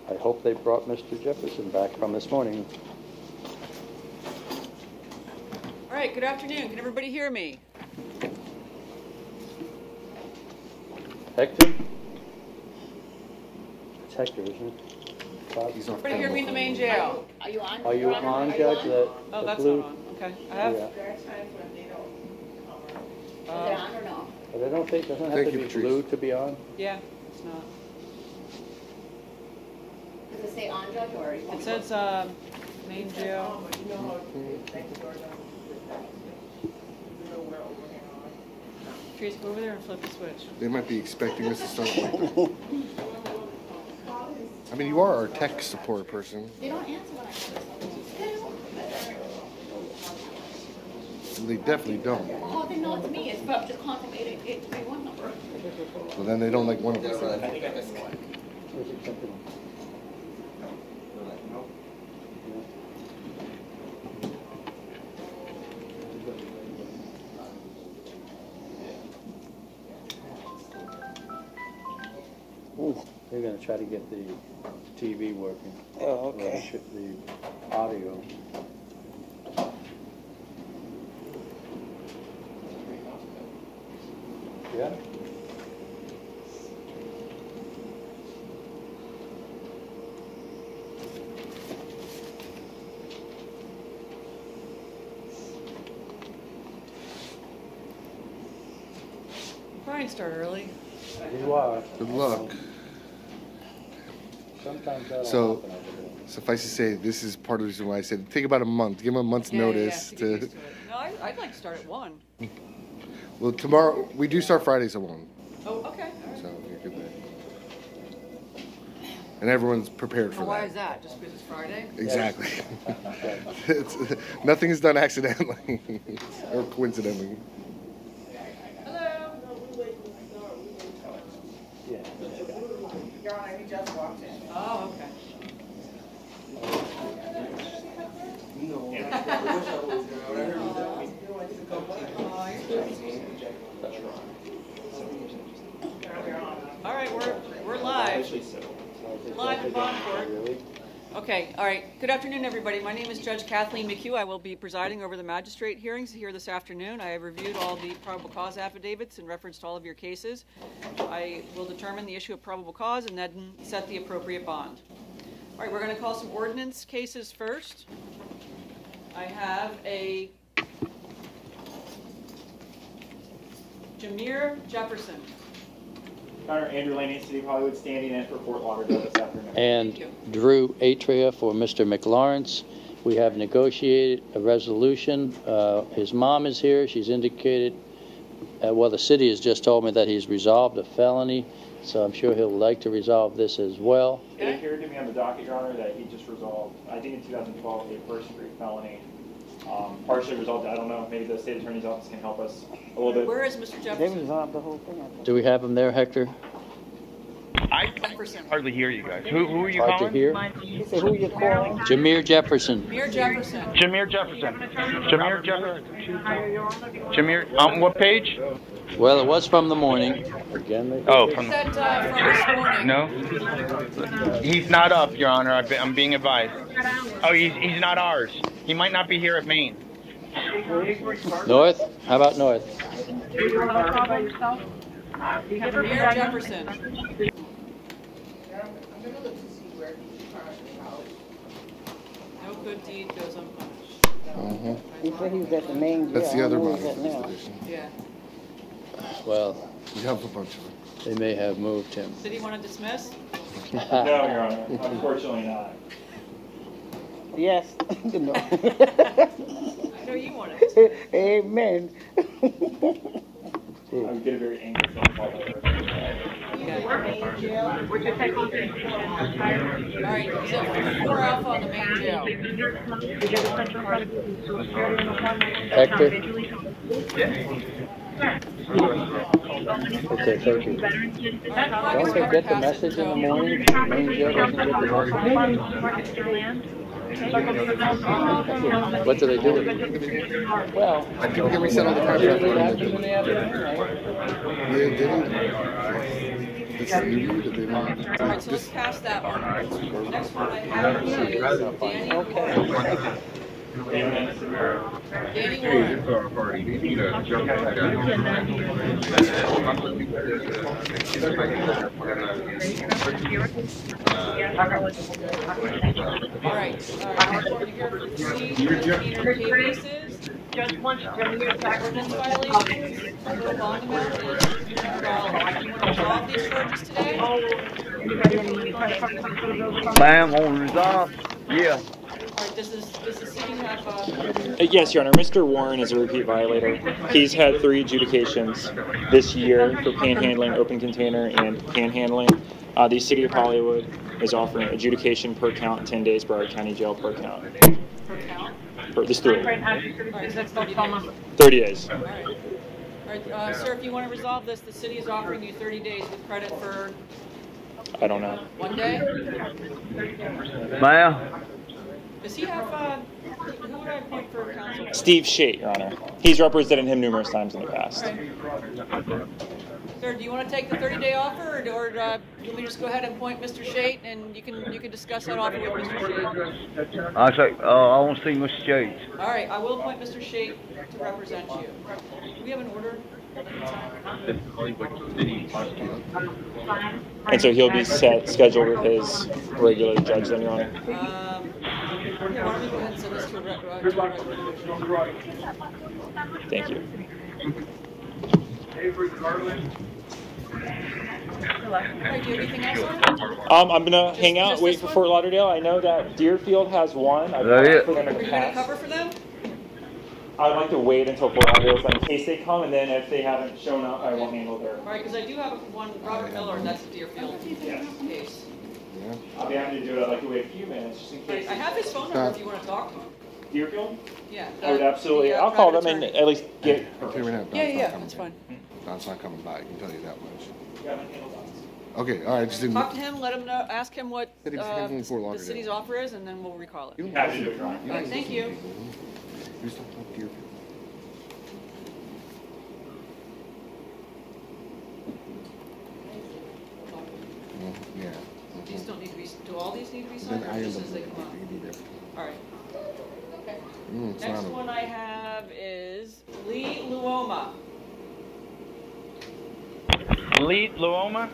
I hope they brought Mr. Jefferson back from this morning. All right, good afternoon. Can everybody hear me? Hector? It's Hector, isn't it? Everybody hear me in the main jail? Are you on? Are you on, Judge? Oh, that's not on. Okay. I have. Yeah. Is it on or no? But I don't think, doesn't have to be blue to be on? Yeah, it's not. Does it say on, Judge, or? It says main jail. Trace, go over there and flip the switch. They might be expecting us to start like that. I mean, you are our tech support person. They don't answer when I call this. They definitely don't. Oh, they know it's me. It's from just calling from 831 number. Well, then they don't like one of us. I think I missed one. They're gonna try to get the TV working. Oh, okay. The audio. Yeah? Try and start early. You are. Good luck. Sometimes that'll So, happen over there. suffice to say, this is part of the reason why I said take about a month. Give them a month's notice to get used to it. No, I'd like to start at 1. Well, tomorrow we do start Fridays at 1, Oh, okay. All right. so you're good there. And everyone's prepared for Well, why that. is that? Just because it's Friday? Exactly. Nothing is done accidentally or coincidentally. Hello. Yeah. Oh, okay. All right, we're live. Live in Bonneport. Okay, all right. Good afternoon, everybody. My name is Judge Kathleen McHugh. I will be presiding over the magistrate hearings here this afternoon. I have reviewed all the probable cause affidavits and referenced all of your cases. I will determine the issue of probable cause and then set the appropriate bond. All right, we're going to call some ordinance cases first. I have a Jameer Jefferson. Connor Andrew Laney, City of Hollywood, standing in for Fort Lauderdale this afternoon. And Drew Atria for Mr. McLawrence. We have negotiated a resolution. His mom is here. She's indicated, well, the city has just told me that he's resolved a felony, so I'm sure he'll like to resolve this as well. It appeared to me on the docket, Your Honor, that he just resolved, I think in 2012, a first-degree felony, partially resolved. I don't know, maybe the state attorney's office can help us a little bit. Where is Mr. They Jefferson? resolved the whole thing. Do we have him there, Hector? I can hardly hear you guys. Who are you Hard to calling? hear. You say who you calling? Jameer Jefferson. Jameer Jefferson. Jameer Jefferson. Jameer Jefferson. Jameer, what page? Well, it was from the morning. Again, Oh, from Said from this morning. no. He's not up, Your Honor. I'm being advised. Oh, he's not ours. He might not be here at Maine. North? How about North? Jameer Jefferson. No good deed goes unpunished. He said he was at the main jail. That's the I other know one. he's at now. Yeah. Well, We have a bunch of them. they may have moved him. Did he want to dismiss? No, Your Honor, unfortunately not. Yes. No. I know you want to dismiss. Amen. I would get a very angry phone call. Yeah. All right, so 4 Alpha on the main jail. Hector? Okay, thank you. Don't they get the message in the morning? Main jail doesn't get the message? What do they do with it? Well, People get reset all the time. usually happens in the afternoon, right? Yeah, did he? this is new that they All right, so let's this, pass that one. Next one I have is Danny Danny Warren. All right, we're here for three misdemeanor cases. Ordinance violations, total bond amount is $300. You want to resolve these charges today? Ma'am, on resolve? Yeah. All right, does the city have, Yes, Your Honor. Mr. Warren is a repeat violator. He's had 3 adjudications this year for panhandling, open container, and panhandling. The City of Hollywood is offering adjudication per count, 10 days, Broward County Jail per count. per count? For this 3. All right, so that's 30 days. 30 days. All right. All right, sir, if you want to resolve this, the city is offering you 30 days with credit for I don't know. 1 day. Ma'am? Does he have, who would I appoint for counsel? Steve Shate, Your Honor. He's represented him numerous times in the past. All right. Sir, do you want to take the 30-day offer, or let me just go ahead and appoint Mr. Shate, and you can discuss that offer with Mr. Shate? I say, I want to see Mr. Yates. All right, I will appoint Mr. Shate to represent you. Do we have an order? And so he'll be scheduled with his regular judge then, Your Honor? Why don't we go ahead and send this to a regular division? Thank you. All right, do you have anything else, sir? I'm going to hang out, wait for Fort Lauderdale. I know that Deerfield has one. I've That it? for them in Are the you going to past. cover for them? I'd like to wait until Fort Lauderdale's done in case they come, and then if they haven't shown up, I will handle their. All right, because I do have one, Robert Miller, and that's a Deerfield case. I'll be happy to do it. I'd like to wait a few minutes just in case. I have his phone number if you want to talk to him. Deerfield? Yeah. I would absolutely. the, I'll call them private and attorney. at least get. okay, we're not. Yeah, that's fine. Don's not coming by. I can tell you that much. Yeah, I'm handle that. Okay, all right. Just didn't. Talk to him, let him know, ask him what Said he was handling Fort the Lauderdale. city's offer is, and then we'll recall it. Happy to do it, Your Honor. All right, thank you. You just don't talk to your people. Well, yeah. These don't need to be, do all these need to be Then signed, I or end just up as they come up? you need everything. All right. Okay. It's Next not a- one I have is Lee Luoma. Lee Luoma,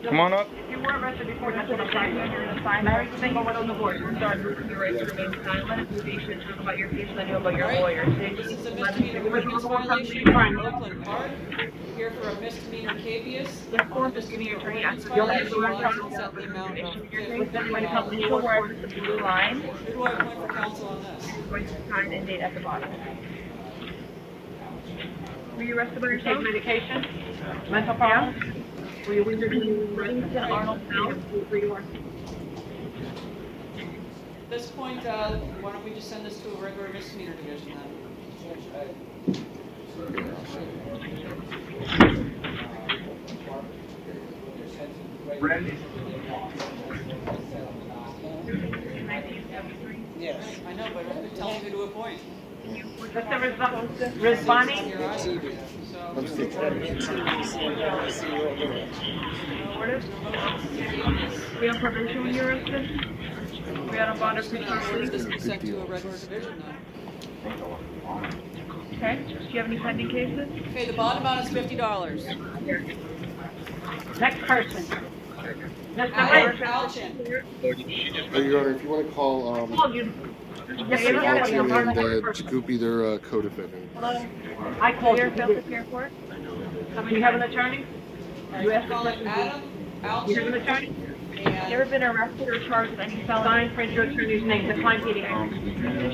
come on up. You were arrested before that's what I'm trying to do. Fine. Everything going on the board. You start losing your right to remain silent. You should talk about your case and then you about your All right. lawyer. This is a misdemeanor ordinance violation in Oakland Park. Here for a misdemeanor capias. Misdemeanor ordinance violation, license at the amount of $50. Legal word with the blue line. Who do I appoint for counsel on this? Going to sign and date at the bottom. Were you arrested by yourself? Take medication? Mental problems? Were you arrested at Arnold House? Were you arrested? At this point, why don't we just send this to a regular misdemeanor division then? Yes. I know, but tell me who to appoint. What's the result? Responding? Your Honor. We on probation when you were arrested? We on a bond of So this be sent to a regular division then. Okay. Do you have any pending cases? Okay, the bond amount is $50. Next person. Adam Alchin. Your Honor, if you want to call Alton and Jacoopy, they're co-defendant. I called your Phillips Airport. Do you have an attorney? You asked Call it Adam Do you have an Alchin attorney? You and ever been arrested or charged with any felony? Sign for your attorney's name. Decline PDA.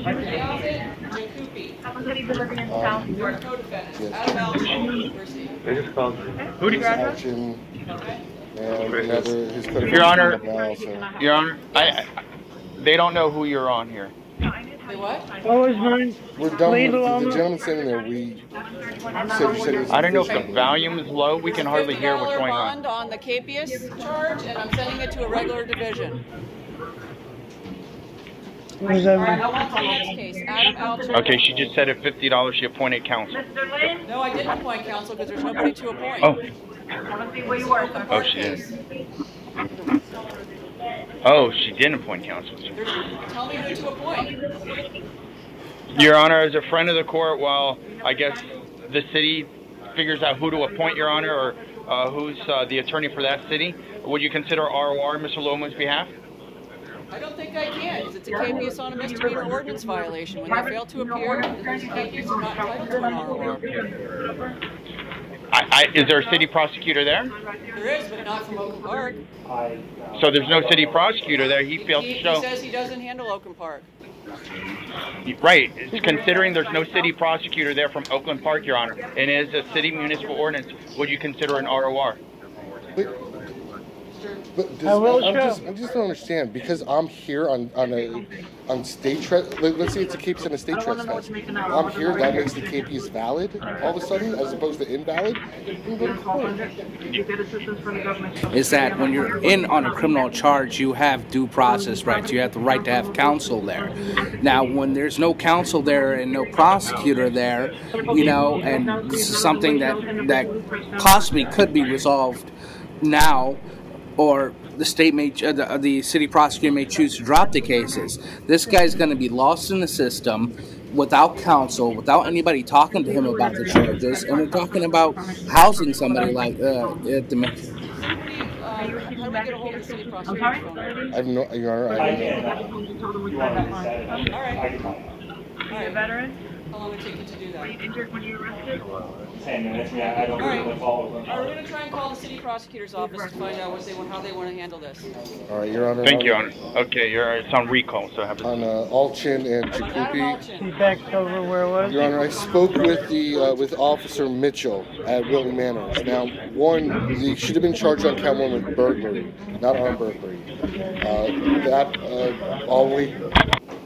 David Jacoopy. How long have you been living in town? You're a co-defendant. Adam Alchin. Where's he? Who do you? Alton Okay. and another, his co-defendant. Your Honor. Now, so. Your Honor, they don't know who you're on here. Say what? What was mine? We're done with the gentleman standing there. We said it was I don't know if the volume is low. We can hardly hear what's going bond on. on the capias charge, and I'm sending it to a regular division. All right, I want the next case. Adam Alchin. Okay, she just said at $50 she appointed counsel. Mr. Lynn? No, I didn't appoint counsel because there's nobody to appoint. Oh, Where you are. Oh, she did. Oh, she didn't appoint counsel. Tell me who to appoint. Your Honor, as a friend of the court, while I guess the city figures out who to appoint, Your Honor, or who's the attorney for that city, would you consider ROR Mr. Loman's behalf? I don't think I can, because it's a KPS on a misdemeanor ordinance violation. When they fail to appear, there's a KPS are not entitled to an ROR. Is there a city prosecutor there? There is, but not from Oakland Park. So there's no city prosecutor there. He failed to show. He says he doesn't handle Oakland Park. Right. Considering there's no city prosecutor there from Oakland Park, Your Honor, and it is a city municipal ordinance, would you consider an ROR? But I just don't understand, because I'm here on state let's say it's a KPS on a state trespass. I'm here, that makes the KPS valid all of a sudden as opposed to invalid. Is that when you're in on a criminal charge, you have due process rights. You have the right to have counsel there. Now, when there's no counsel there and no prosecutor there, and this is something that possibly could be resolved now, or the state the city prosecutor may choose to drop the cases. This guy's going to be lost in the system without counsel, without anybody talking to him about the charges, and we're talking about housing somebody like How do we get a hold of the city prosecutor? I have no, Your Honor, I don't know. All right. Are you a veteran? How long would it take you to do that? Were you injured when you were arrested? 10 minutes. I don't really follow them. We're going to try and call the city prosecutor's office to find out how they want to handle this. All right, Your Honor. Thank you, Your Honor. Okay, it's on recall, so I have to... On Alchin and Jakupi. He's back over where it was. Your Honor, I spoke with with Officer Mitchell at Wilton Manors. Now, he should have been charged on count 1 with burglary, not armed burglary. I'll wait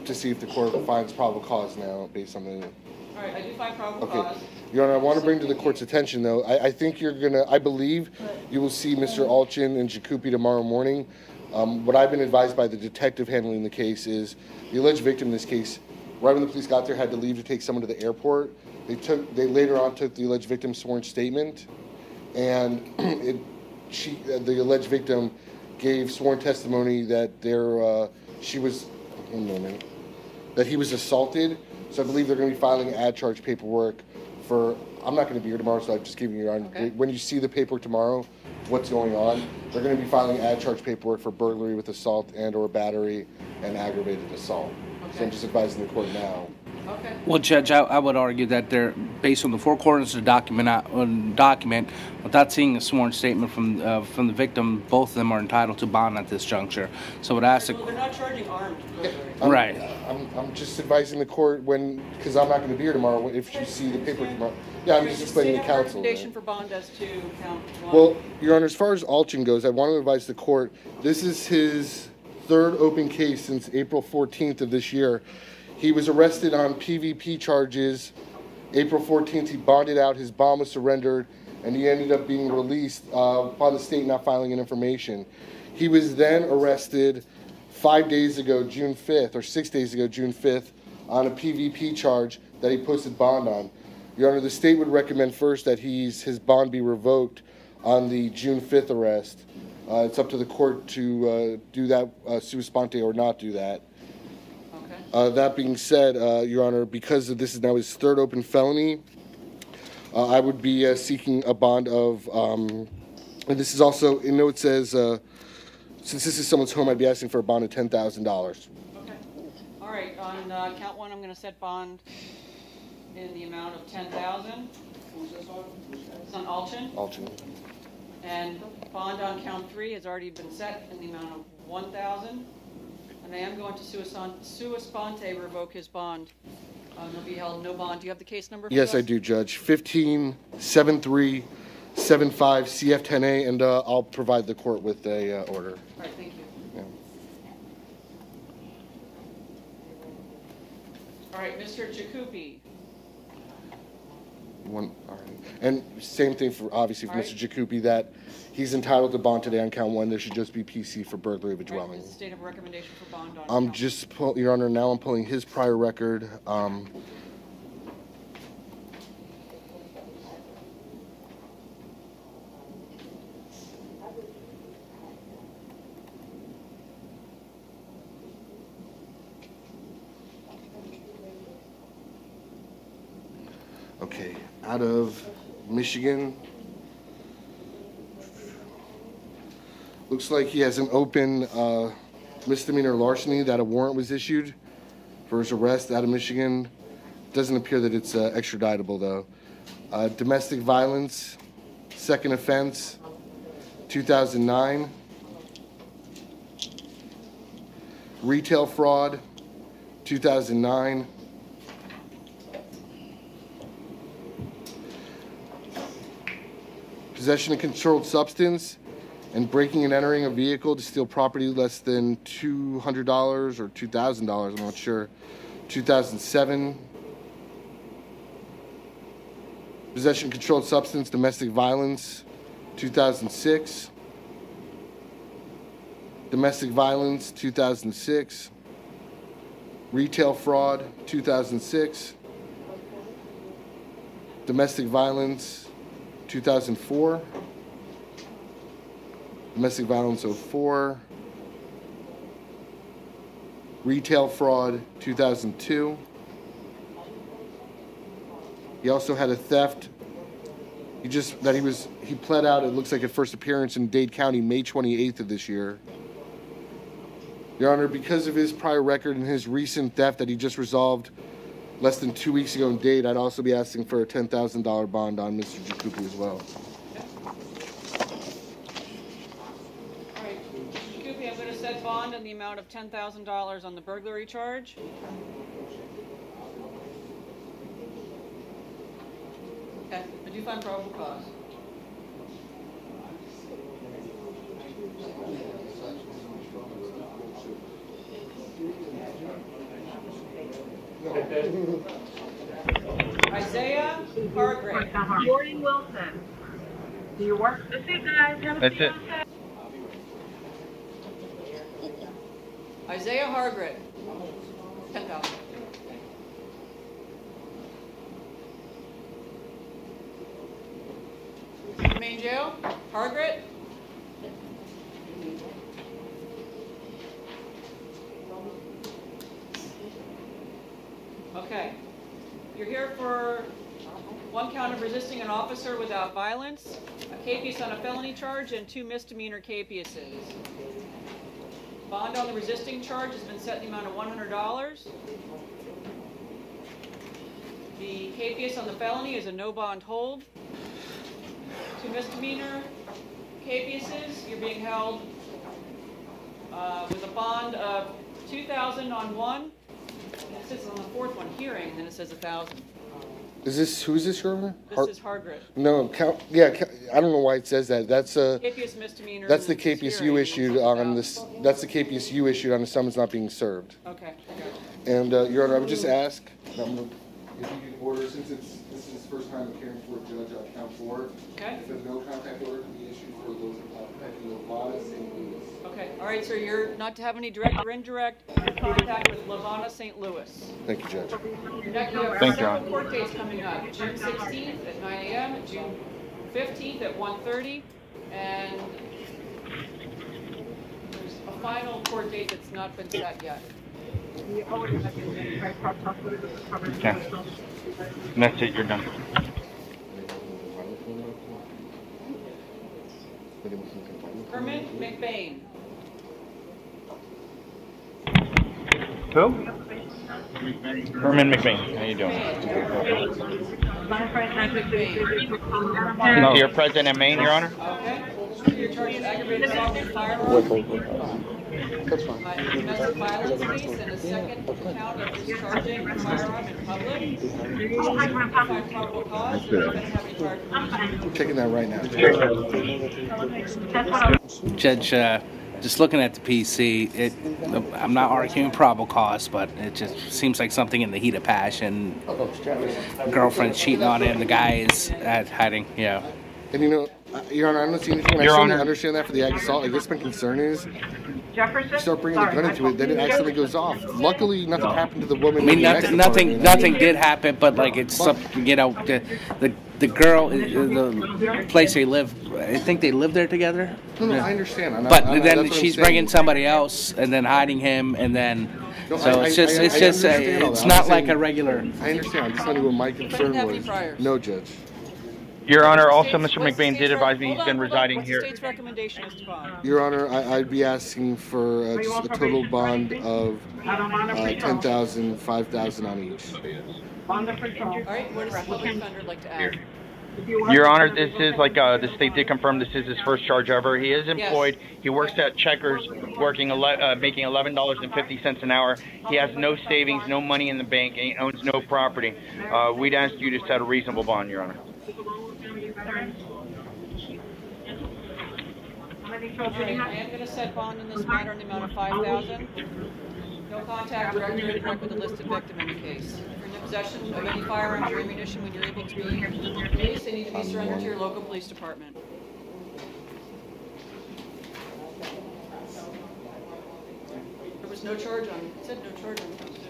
to see if the court finds probable cause now based on the... All right, I do find probable cause. Your Honor, I want to bring to the court's attention, though, I think I believe you will see Mr. Alchin and Jakupi tomorrow morning. What I've been advised by the detective handling the case is the alleged victim in this case, right when the police got there, had to leave to take someone to the airport. They later on took the alleged victim's sworn statement, and the alleged victim gave sworn testimony that he was assaulted. So I believe they're going to be filing ad charge paperwork for, I'm not going to be here tomorrow, so I'm just giving you, okay. When you see the paperwork tomorrow, what's going on, they're going to be filing ad charge paperwork for burglary with assault and or battery and aggravated assault. Okay. So I'm just advising the court now. Okay. Well, Judge, I would argue that they're based on the four corners of the document, without seeing a sworn statement from the victim. Both of them are entitled to bond at this juncture. So, would ask. Well, they're not charging armed burglary. Right. I'm just advising the court because I'm not going to be here tomorrow. If you see the paperwork tomorrow, I'm just explaining to counsel. Recommendation for bond as to count 1. Well, Your Honor, as far as Alchin goes, I want to advise the court. This is his third open case since April 14th of this year. He was arrested on PVP charges. April 14th, he bonded out. His bond was surrendered, and he ended up being released upon the state not filing an information. He was then arrested 5 days ago, June 5th, or 6 days ago, June 5th, on a PVP charge that he posted bond on. Your Honor, the state would recommend first that his bond be revoked on the June 5th arrest. It's up to the court to do that sua sponte or not do that. That being said, Your Honor, because this is now his third open felony, I would be seeking a bond of, and this is also, it says, since this is someone's home, I'd be asking for a bond of $10,000. Okay. All right. On count 1, I'm going to set bond in the amount of $10,000. Who's this on? It's on Alchin. Alchin. And bond on count 3 has already been set in the amount of $1,000. And I am going to sua sponte revoke his bond. He'll be held no bond. Do you have the case number? Yes, I do, Judge. 15-7375 CF10A, and I'll provide the court with a order. All right, thank you. Yeah. All right, Mr. Jakupi. All right. And same thing for obviously for All Mr. right. Jakupi, that he's entitled to bond today on count 1. There should just be PC for burglary of a All dwelling. right, does the state have a recommendation for bond on I'm count just, Your Honor, now I'm pulling his prior record. Okay, out of Michigan. Looks like he has an open misdemeanor larceny that a warrant was issued for his arrest out of Michigan. Doesn't appear that it's extraditable, though. Domestic violence, second offense, 2009. Retail fraud, 2009. Possession of controlled substance and breaking and entering a vehicle to steal property less than $200 or $2,000, I'm not sure, 2007. Possession of controlled substance, domestic violence, 2006. Domestic violence, 2006. Retail fraud, 2006. Domestic violence, 2004. Domestic violence, 04. Retail fraud, 2002. He also had a theft. He pled out, it looks like, at first appearance in Dade County, May 28th of this year. Your Honor, because of his prior record and his recent theft that he just resolved less than 2 weeks ago in Dade, I'd also be asking for a $10,000 bond on Mr. Jakupi as well. All right, Mr. Jakupi, I'm going to set bond in the amount of $10,000 on the burglary charge. Okay, I do find probable cause. Isaiah Hargrave. Jordan Wilson. Do you work? That's it, guys. That's it. Isaiah Hargrave. 10,000. Main jail. Hargrave. Okay. You're here for one count of resisting an officer without violence, a capias on a felony charge, and 2 misdemeanor capiases. Bond on the resisting charge has been set in the amount of $100. The capias on the felony is a no bond hold. 2 misdemeanor capiases, you're being held with a bond of $2,000 on one. It says on the 4th one, hearing, and then it says 1,000. Who's this, Your Honor? This is Hargrave. No, I don't know why it says that. That's a Capias misdemeanor. That's the capias you issued on this. That's the capias you issued on the summons not being served. Okay. And Your Honor, I would just ask if you could order, since this is his first time appearing for a judge on count 4. Okay. If a no contact order can be issued for those affecting Lavada, St. Louis. Okay. All right. So you're not to have any direct or indirect contact with Lavada, St. Louis. Thank you, Judge. Next, you have several court dates coming up. June 16th at 9 a.m., June 15th at 1:30, and there's a final court date that's not been set yet. Okay. And that's it, you're done. Herman McBain. Who? Herman McBain. How you doing? McBain. You're present in Maine, Your Honor? Okay. You're charged with aggravated assault with firearm. That's fine. Domestic violence case and a second count of discharging a firearm in public. Find probable cause. You're going to have any prior convictions. I'm checking that right now. Judge, just looking at the PC, I'm not arguing probable cause, but it just seems like something in the heat of passion. Girlfriend's cheating on him, the guy is hiding, yeah. And Your Honor, I don't see anything. I certainly understand that for the ag assault. I guess my concern is you start bringing the gun into it, then it accidentally goes off. Luckily, nothing happened to the woman. I mean, nothing did happen, but like it's something, the girl, the place they live, I think they live there together. No, I understand. But then she's bringing somebody else and then hiding him, and then No, So it's not like a regular. I understand. I'm just telling you what my concern was. No, Judge. Your Honor, also Mr. What's the McBain did state's advise me he's been residing What's here. the state's recommendation, Mr. Bond? Your Honor, I'd be asking for just a total bond of $10,000, $5,000 on each. On the patrol. All right, what does the public defender like to add? Your Honor, this is like the state did confirm this is his first charge ever. He is employed. Yes. He works at Checkers, making $11.50 an hour. He has no savings, no money in the bank, and he owns no property. We'd ask you to set a reasonable bond, Your Honor. I am going to set bond in this matter in the amount of $5,000. No contact, direct or indirect with the listed victim in the case. If you're in possession of any firearms or ammunition when you're able to be released, they need to be surrendered to your local police department. There was no charge on, it said no charge on count two,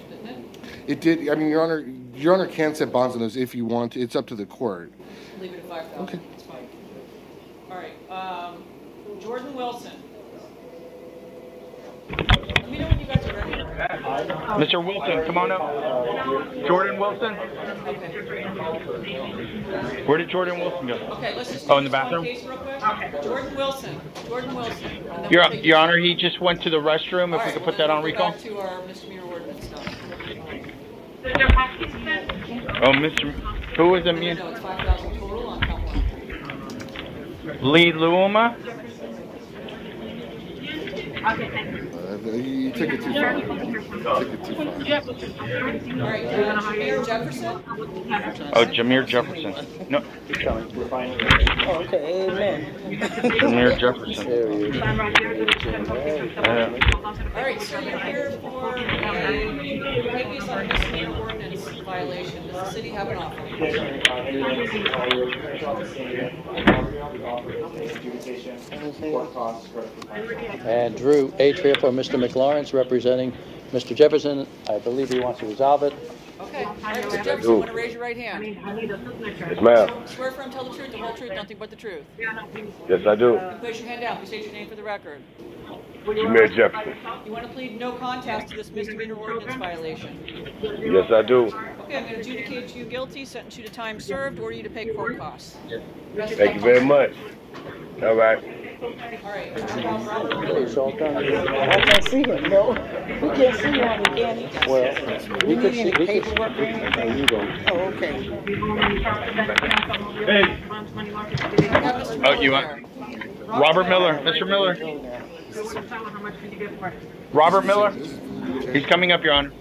didn't it? It did. I mean, Your Honor can set bonds on those if you want. It's up to the court. Leave it at 5,000. Okay. It's fine. All right. Jordan Wilson. Let me know when you guys are ready. Mr. Wilson, come on up. Jordan Wilson? Okay. Where did Jordan Wilson go? Okay, let's just Oh, in the do this bathroom? one case real quick. Jordan Wilson. Jordan Wilson. And then Your we'll take Your Honor, he just went to the restroom. All If we right, could well, put that then on we'll go recall. back to our misdemeanor ordinance stuff. Oh, Mr. Who was the No, it's 5,000 total on count one. Lee Luoma? You took it too far. All right, Mayor Jefferson. Oh, Jameer Jefferson. No. Okay, amen. Jameer Jefferson. All right, so you're here for a case on a misdemeanor ordinance violation. Does the city have an offer? And Drew Atria for Mr. McLawrence, representing Mr. Jefferson. I believe he wants to resolve it. Okay. All right, Mr. Jefferson, want to raise your right hand? Yes, ma'am. Swear firm, tell the truth, the whole truth, nothing but the truth. Yes, I do. Place your hand down. Please state your name for the record. Jameer Jefferson. You want to plead no contest to this misdemeanor ordinance violation? Yes, I do. Okay, I'm going to adjudicate you guilty, sentence you to time served, order you to pay court costs. Thank you very much. All right. All right. It's all done. I can't see him, no. We can't see him, we can't. Well, We we could need see, any we could, paperwork or anything? oh, you don't. Oh, okay. Oh, you want Robert Miller? Mr. Miller? Robert Miller? He's coming up, Your Honor.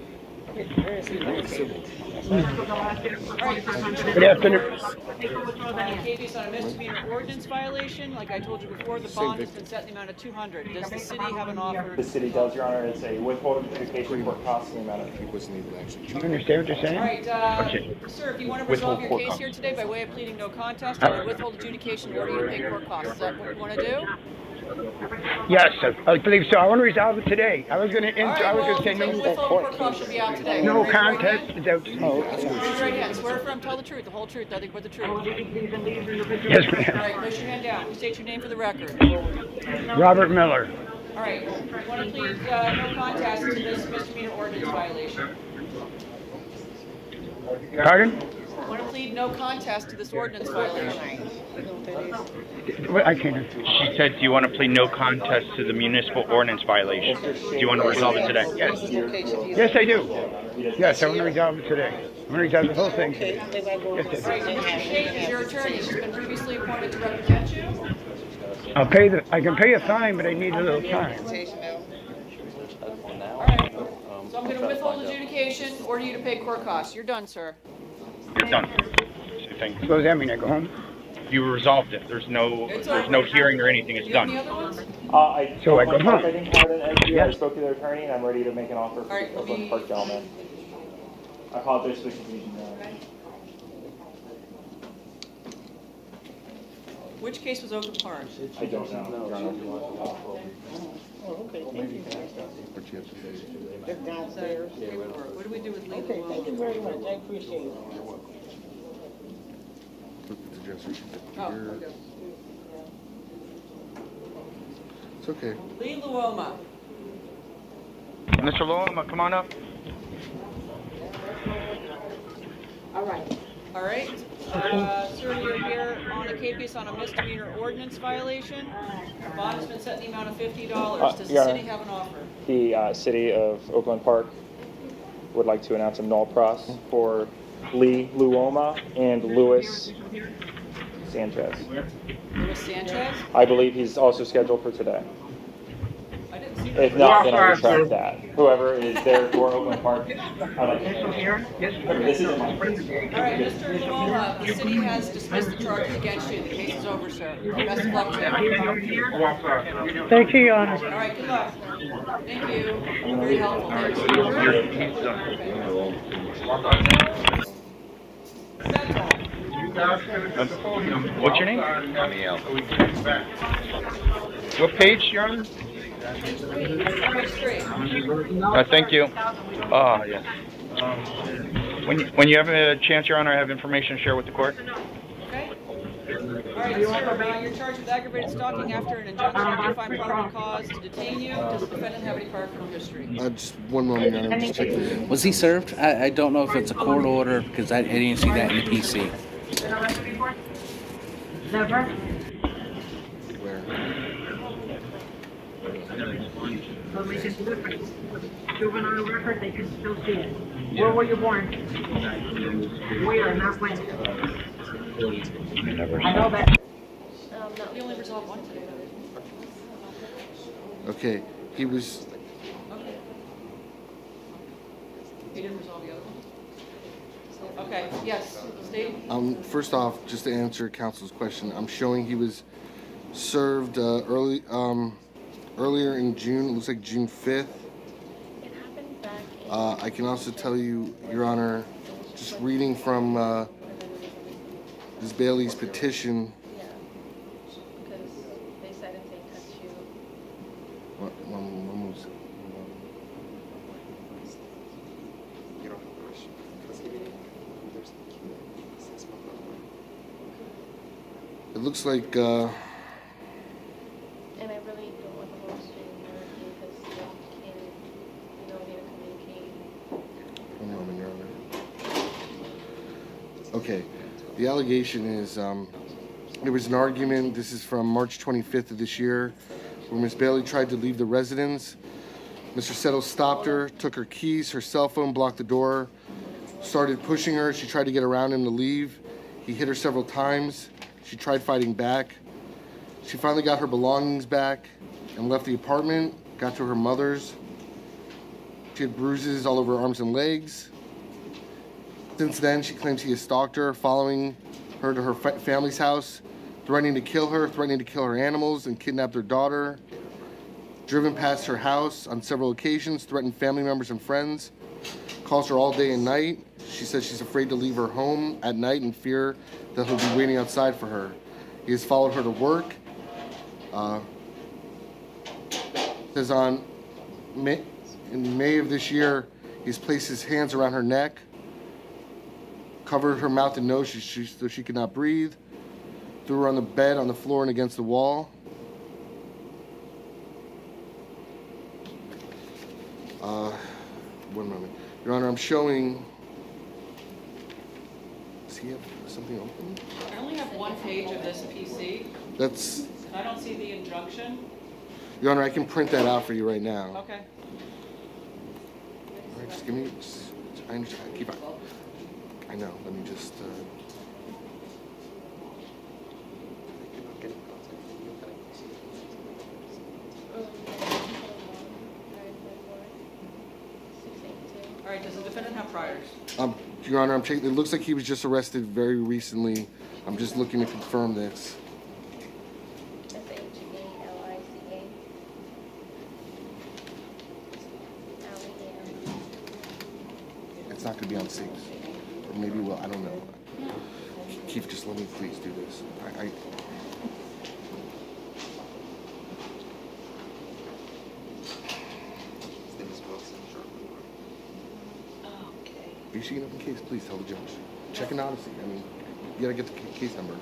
Good afternoon. Case on a misdemeanor ordinance violation. Like I told you before, the bond has been set in the amount of $200. Does the city have an offer? The city does, Your Honor. It's a withholding adjudication court cost in the amount of. He wasn't able to actually. Do you understand what you're saying? All right, sir, if you want to resolve your case here today by way of pleading no contest, I would withhold adjudication order you to pay court costs. Is that what you want to do? Yes, I believe so. I want to resolve it today. I was going to. All right, I was well, going to say the withholding court costs should be out today. no Raise your right contest. hand. Without, Raise your right hand. Swear firm, tell the truth, the whole truth, nothing but the truth. yes, All ma'am. right, place your hand down. State your name for the record. Robert Miller. All right, you want to plead no contest to this misdemeanor ordinance violation? Pardon? Want to plead no contest to this ordinance violation? What, I can't. She said, do you want to plead no contest to the municipal ordinance violation? Do you want to resolve it today? Yes. Yes, I do. Yes, I want to resolve it today. I want to resolve the whole thing. Yes, Right, so Mr. Shade is your attorney. He's been previously appointed to represent you. I'll pay the. I can pay a fine, but I need a little time. All right, so I'm going to withhold adjudication, order you to pay court costs. You're done, sir. You're done. Thank you. What does that mean? I go home? You resolved it. There's no hearing or anything. It's You have any done. other ones? So I go home. I think Howard and SG, I spoke to their attorney, and I'm ready to make an offer for All right, the let me- Oakland Park gentleman. I apologize for the confusion. Which case was Oakland Park? I don't know. Your Honor. Oh, okay, thank you. They're downstairs. What do we do with legal? Okay, thank you very much. I appreciate it. Oh, okay. It's okay. Lee Luoma. Mr. Luoma, come on up. All right. All right. Sir, you're here on a case on a misdemeanor ordinance violation. Bond has been set in the amount of $50. Does the city have an offer? The city of Oakland Park would like to announce a null pros for Lee Luoma and Louis Sanchez. Louis Sanchez? I believe he's also scheduled for today. I didn't see If not, then I retract that. Whoever is there for Oakland Park, I'd like to this is my All right, Mr. Luoma, the city has dismissed the charges against you. The case is over, sir. Best of luck to you. Thank you, Your Honor. All right, good luck. Thank you. Very helpful. What's your name? What page, Your Honor? Thank you. Yes. When you have a chance, Your Honor, I have information to share with the court. Okay. All right, sir, you're charged with aggravated stalking after an injunction to find probable cause to detain you. Does the defendant have any prior criminal history? Just one moment, Your Honor. I'm just checking. Was he served? I don't know if it's a court order because I didn't see that in the PC. Never. So they can look at juvenile record, they can still see it. Where were you born? Where, not when? I know that. No, we only resolved one today. Okay, he was. Okay. He didn't resolve the other one? Okay, yes, Steve? First off, just to answer counsel's question, I'm showing he was served earlier in June. It looks like June 5th. I can also tell you, Your Honor, just reading from Ms. Bailey's petition. Yeah, because they said if they touch you. One was. It looks like. And I really don't want the whole street because you can't, you don't need to communicate. One moment, Your Honor. Okay, the allegation is there was an argument. This is from March 25th of this year, where Ms. Bailey tried to leave the residence. Mr. Settle stopped her, took her keys, her cell phone, blocked the door, started pushing her. She tried to get around him to leave. He hit her several times. She tried fighting back. She finally got her belongings back and left the apartment, got to her mother's. She had bruises all over her arms and legs. Since then, she claims he has stalked her, following her to her family's house, threatening to kill her animals, and kidnap their daughter. Driven past her house on several occasions, threatened family members and friends. Calls her all day and night. She says she's afraid to leave her home at night in fear that he'll be waiting outside for her. He has followed her to work. Says in May of this year, he's placed his hands around her neck, covered her mouth and nose so she could not breathe, threw her on the bed, on the floor, and against the wall. One moment. Your Honor, I'm showing. Does he have something open? I only have one page of this PC. That's. And I don't see the injunction. Your Honor, I can print that out for you right now. Okay. All right, just give me. I understand. Keep on. I know. Let me just. All right, does the defendant have priors? Your Honor, I'm checking. It looks like he was just arrested very recently. I'm just looking to confirm this. S-H-A-L-I-C-A. It's not going to be on safe. Or maybe will. I don't know. Keith, just let me please do this. Are you seeing up in case? Please tell the judge. Check an odyssey. I mean, you gotta get the case number.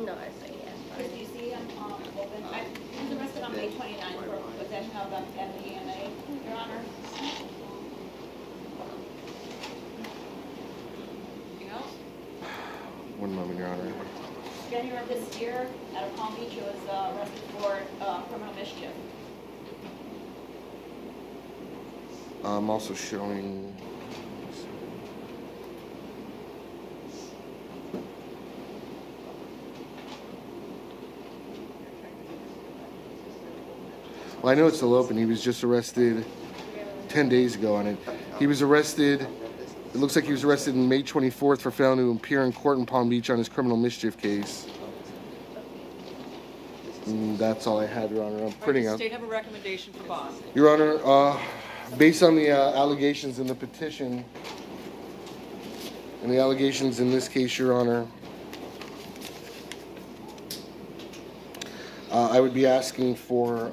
No, I say yes. Because you see him He was arrested on May 29th for possession of MDMA, Your Honor. Anything else? One moment, Your Honor. January of this year, out of Palm Beach, he was arrested for criminal mischief. I'm also showing. Well, I know it's still open. He was just arrested 10 days ago on it. He was arrested, it looks like he was arrested on May 24th for failing to appear in court in Palm Beach on his criminal mischief case. And that's all I had, Your Honor. I'm printing Does out. the state have a recommendation for bond? Your Honor, based on the allegations in the petition, and the allegations in this case, Your Honor, I would be asking for,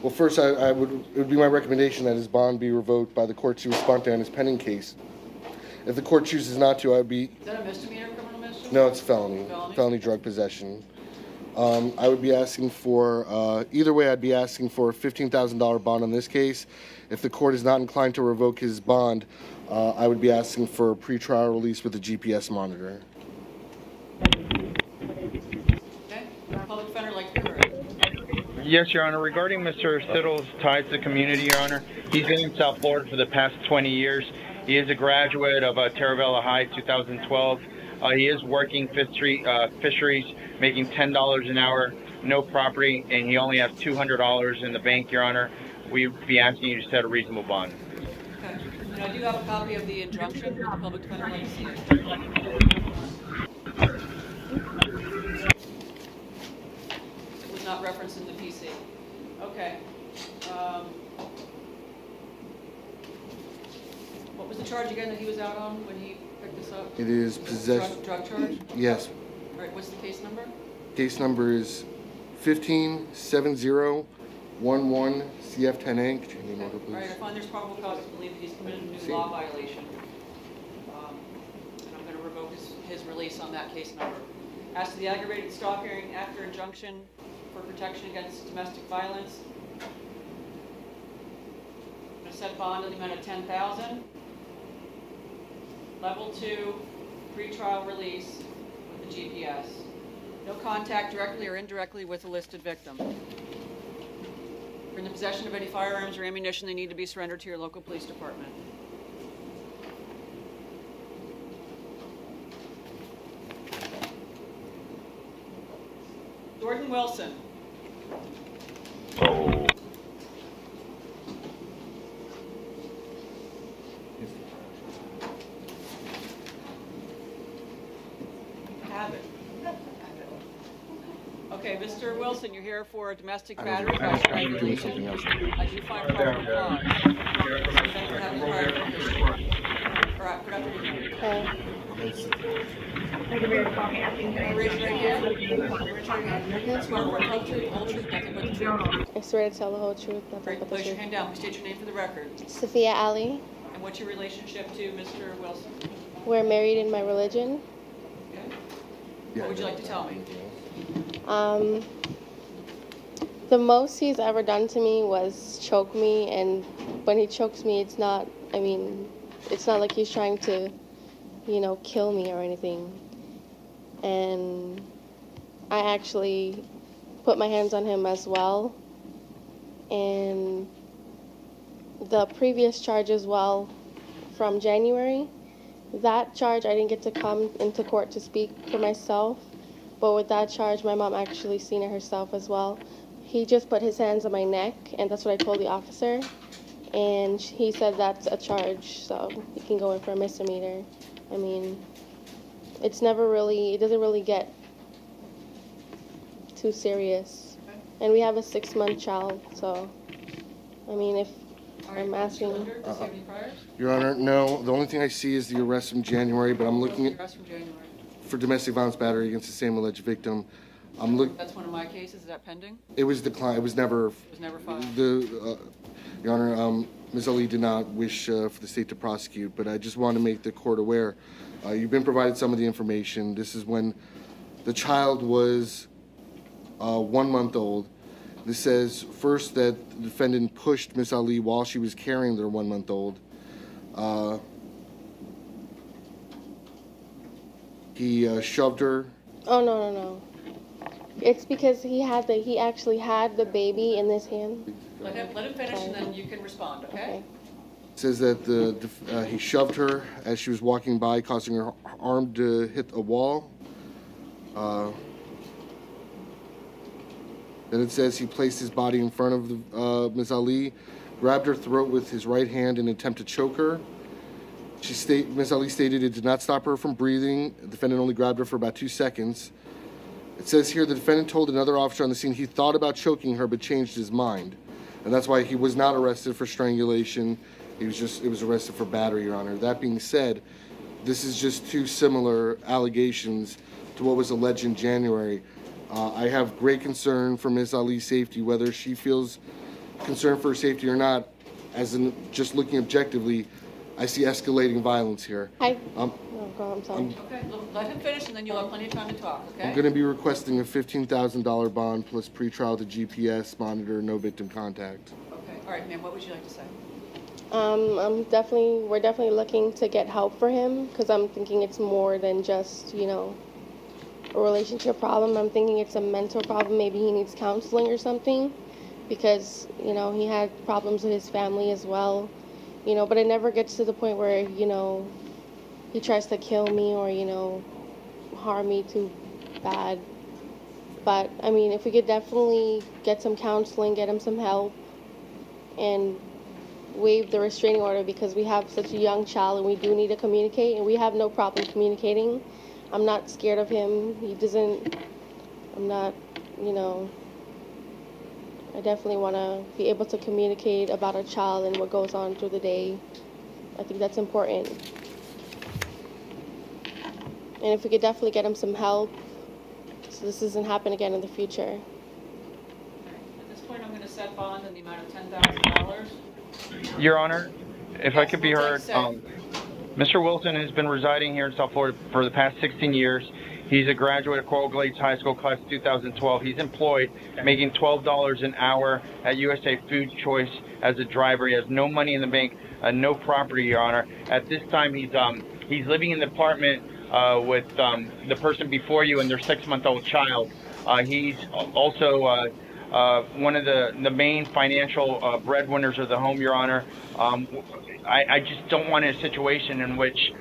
well, first, it would be my recommendation that his bond be revoked by the court to respond on his pending case. If the court chooses not to, I would be... Is that a misdemeanor criminal mischief? No, it's felony. Felony drug possession. I would be asking for, either way, I'd be asking for a $15,000 bond on this case. If the court is not inclined to revoke his bond, I would be asking for a pretrial release with a GPS monitor. Okay. Public defender like to be heard. Yes, Your Honor. Regarding Mr. Siddle's ties to the community, Your Honor, he's been in South Florida for the past 20 years. He is a graduate of Terravella High 2012. He is working fisheries, making $10 an hour, no property, and he only has $200 in the bank, Your Honor. We'd be asking you to set a reasonable bond. Okay. And I do have a copy of the injunction. The public defender like to see it. It was not referenced in the PC. Okay. What was the charge again that he was out on when he picked this up? It is possession. Drug charge? Yes. All right, what's the case number? Case number is 157011 CF10A. Could you name order, All right, I please? find there's probable cause to believe that he's committed a new law violation. And I'm going to revoke his release on that case number. As to the aggravated stalking after injunction for protection against domestic violence, I'm going to set bond in the amount of $10,000. Level 2, pretrial release with the GPS. No contact directly or indirectly with a listed victim. If you're in the possession of any firearms or ammunition, they need to be surrendered to your local police department. Jordan Wilson. Have it. Okay, Mr. Wilson, you're here for a domestic battery by strangulation. I do find probable cause. Thank you for having prior permission. All right, good afternoon. Raise your right hand. Raise your hand. Swear to tell the truth, the whole truth, nothing but the truth. I swear to tell the whole truth, nothing Great, but the place your truth. hand down. State your name for the record. Sophia Ali. And what's your relationship to Mr. Wilson? We're married in my religion. Okay. What would you like to tell me? The most he's ever done to me was choke me, and when he chokes me, it's not like he's trying to, kill me or anything. And I actually put my hands on him as well. And the previous charge as well from January, that charge I didn't get to come into court to speak for myself. But with that charge, my mom actually seen it herself as well. He just put his hands on my neck, and that's what I told the officer. And he said that's a charge, so he can go in for a misdemeanor. I mean, it doesn't really get too serious. Okay. And we have a 6-month child, so, I mean, if I'm asking... Does he have any priors? Your Honor, no. The only thing I see is the arrest from January, but I'm looking at... Arrest from January. For domestic violence battery against the same alleged victim. That's one of my cases. Is that pending? It was declined. It was never... It was never filed. Your Honor, Ms. Ali did not wish for the state to prosecute, but I just want to make the court aware. You've been provided some of the information. This is when The child was 1 month old. This says first that the defendant pushed Miss Ali while she was carrying their 1 month old. He shoved her. Oh, no. It's because he actually had the baby in his hand. Let him finish, and then you can respond, okay? It says that he shoved her as she was walking by, causing her arm to hit a wall. Then it says he placed his body in front of Ms. Ali, grabbed her throat with his right hand in an attempt to choke her. Ms. Ali stated it did not stop her from breathing. The defendant only grabbed her for about 2 seconds. It says here the defendant told another officer on the scene he thought about choking her but changed his mind. And that's why he was not arrested for strangulation. It was arrested for battery, Your Honor. That being said, this is just two similar allegations to what was alleged in January. I have great concern for Ms. Ali's safety, whether she feels concerned for her safety or not. Just looking objectively, I see escalating violence here. I'm sorry. Okay, let him finish, and then you'll have plenty of time to talk, okay? I'm going to be requesting a $15,000 bond plus pretrial to GPS monitor, no victim contact. Okay, all right, ma'am, what would you like to say? We're definitely looking to get help for him, because I'm thinking it's more than just, a relationship problem. I'm thinking it's a mental problem. Maybe he needs counseling or something, because, he had problems with his family as well, but it never gets to the point where, he tries to kill me or, harm me too bad. But, if we could definitely get some counseling, get him some help, and waive the restraining order, because we have such a young child and we do need to communicate, and we have no problem communicating. I'm not scared of him. I definitely want to be able to communicate about a child and what goes on through the day. I think that's important. And if we could definitely get him some help, so this doesn't happen again in the future. At this point, I'm going to set bond in the amount of $10,000. Your Honor, if I could be heard, Mr. Wilson has been residing here in South Florida for the past 16 years. He's a graduate of Coral Glades High School, class of 2012. He's employed, making $12 an hour at USA Food Choice as a driver. He has no money in the bank, no property, Your Honor. At this time, he's living in the apartment with the person before you and their 6-month-old child. He's also one of the main financial breadwinners of the home, Your Honor. I just don't want a situation in which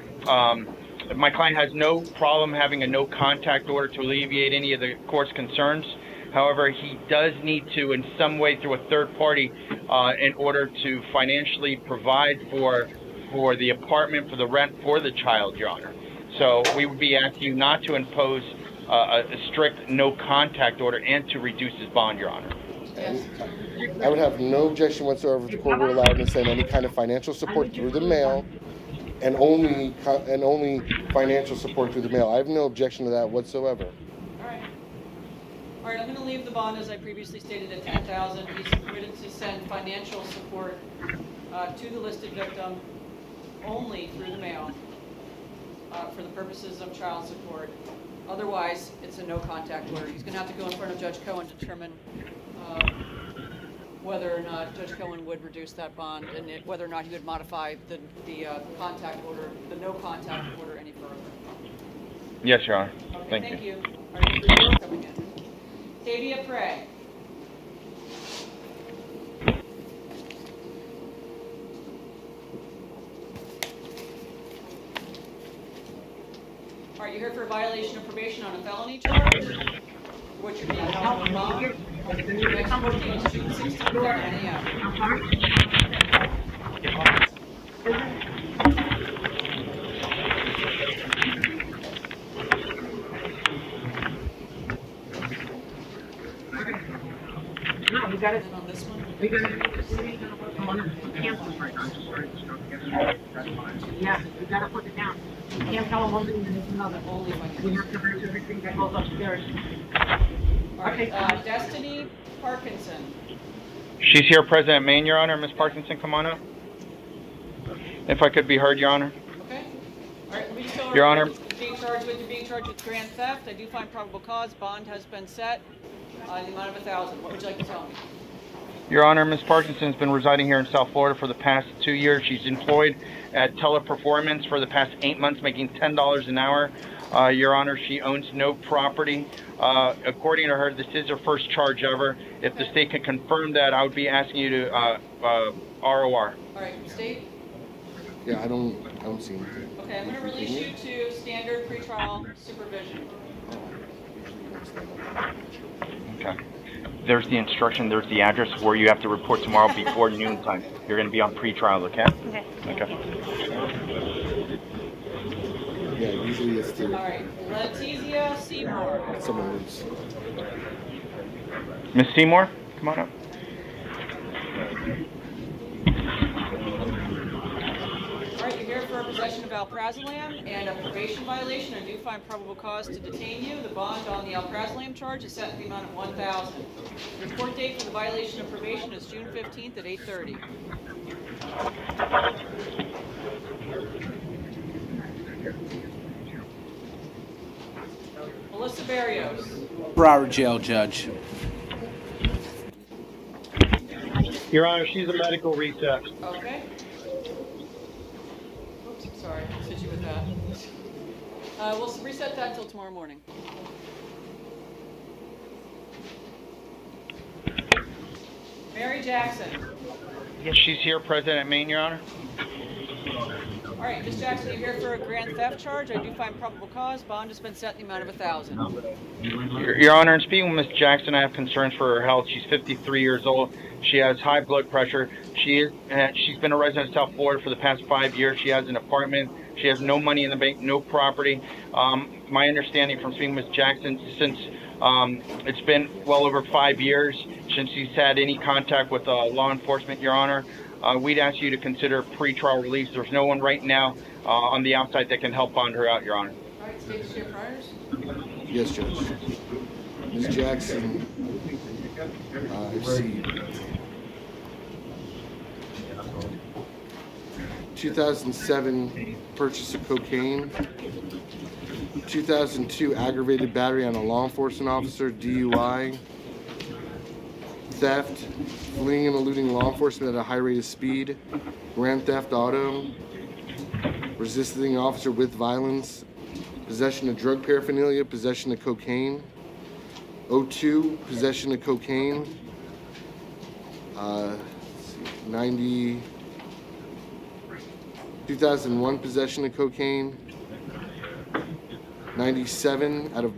my client has no problem having a no-contact order to alleviate any of the court's concerns. However, he does need to, in some way, through a third party, in order to financially provide for the apartment, for the rent, for the child, Your Honor. So we would be asking you not to impose a strict no-contact order and to reduce his bond, Your Honor. I would have no objection whatsoever if the court were allowed to send any kind of financial support through the mail, and only financial support through the mail. I have no objection to that whatsoever. All right, I'm going to leave the bond, as I previously stated, at $10,000. He's committed to send financial support to the listed victim only through the mail for the purposes of child support. Otherwise, it's a no-contact order. He's going to have to go in front of Judge Cohen to determine whether or not Judge Cohen would reduce that bond, and whether or not he would modify the contact order, the no-contact order, any further. Yes, Your Honor. Okay, thank you. All right, coming in. Tavia Prey. All right, you're here for a violation of probation on a felony charge, which you're being held in bond. Next 14 to 16 a.m. No, you got it on this one. We got it. Cancel right now. Yeah, you got to put it down. You can't tell them one thing and it's another. Only if I can. We have to read everything that goes upstairs. All right, Destiny Parkinson. She's here, President Maine, Your Honor. Ms. Parkinson, come on up. If I could be heard, Your Honor. Okay. All right, let me just go Your Honor. being charged with? You're being charged with grand theft. I do find probable cause. Bond has been set in the amount of $1,000. What would you like to tell me? Your Honor, Ms. Parkinson has been residing here in South Florida for the past 2 years. She's employed at Teleperformance for the past 8 months, making $10 an hour. Your Honor, she owns no property. According to her, this is her first charge ever. If the state can confirm that, I would be asking you to ROR. All right, state. Yeah, I don't see anything. Okay, I'm going to release you to standard pretrial supervision. Okay. There's the instruction, there's the address where you have to report tomorrow before noon time. You're going to be on pretrial, okay? Okay. Okay. Yeah, usually it's All right, Letizia Seymour. someone who's. Miss Seymour, come on up. All right, you're here for possession of alprazolam and a probation violation. I do find probable cause to detain you. The bond on the alprazolam charge is set in the amount of $1,000. Your court date for the violation of probation is June 15th at 8:30. Melissa Barrios. Broward Jail Judge. Your Honor, she's a medical recess. Okay. Oops, sorry, I'll hit you with that. We'll reset that until tomorrow morning. Mary Jackson. Yes, she's here, present at Maine, Your Honor. All right, Ms. Jackson, you're here for a grand theft charge. I do find probable cause. Bond has been set in the amount of $1,000. Your Honor, in speaking with Ms. Jackson, I have concerns for her health. She's 53 years old. She has high blood pressure. She's been a resident of South Florida for the past 5 years. She has an apartment. She has no money in the bank, no property. My understanding from speaking with Ms. Jackson, since it's been well over 5 years since she's had any contact with law enforcement, Your Honor, we'd ask you to consider pretrial release. There's no one right now on the outside that can help bond her out, Your Honor. All right, State Sheriff Priors. Yes, Judge. Ms. Jackson, let's see. 2007 purchase of cocaine. 2002 aggravated battery on a law enforcement officer, DUI. Theft, fleeing and eluding law enforcement at a high rate of speed. Grand theft auto. Resisting an officer with violence. Possession of drug paraphernalia, possession of cocaine. 02, possession of cocaine. 2001, possession of cocaine. 97, out of...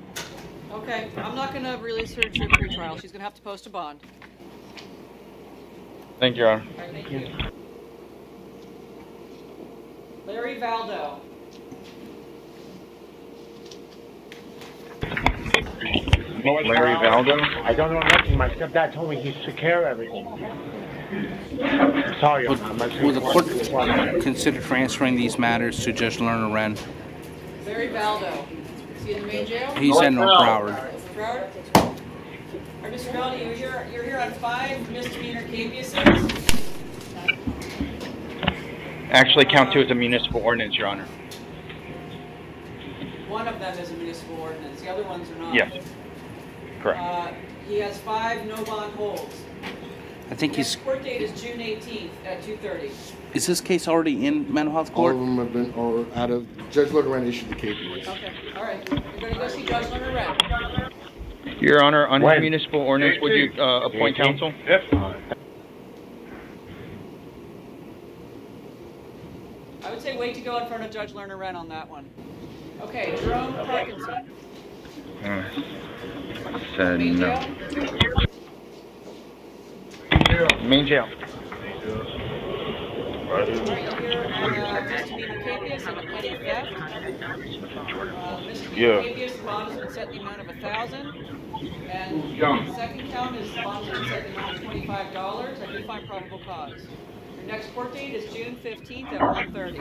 Okay, I'm not going to release her to pretrial. She's going to have to post a bond. Thank you, Your Honor. All right, thank you. Larry Valdo. Larry Valdo? I don't know nothing. My stepdad told me he took care of everything. Sorry, Will the court consider transferring these matters to Judge Lerner Wren? Larry Valdo. Is he in the main jail? He's in Broward. Broward? All right, Mr. Valdo, you're here on 5 misdemeanor capiases. Actually, count 2 is a municipal ordinance, Your Honor. One of them is a municipal ordinance. The other ones are not. Yes. Correct. He has 5 no bond holds. I think His court date is June 18th at 2:30. Is this case already in mental health court? All of them have been, or out of, Judge Lerner Wren issued the capias. Okay, all right. You're going to go see Judge Lerner Wren. Your Honor, on his municipal ordinance, would you appoint counsel? Yep. I would say wait to go in front of Judge Lerner Wren on that one. Okay, Jerome Parkinson. Said Main no. jail? Main jail. All right, you're here on misdemeanor capias and a petty theft. Misdemeanor capias, the bond has been set in the amount of $1,000. And the second count is the bond has been set in the amount of $25. I do find probable cause. Your next court date is June 15th at 1:30.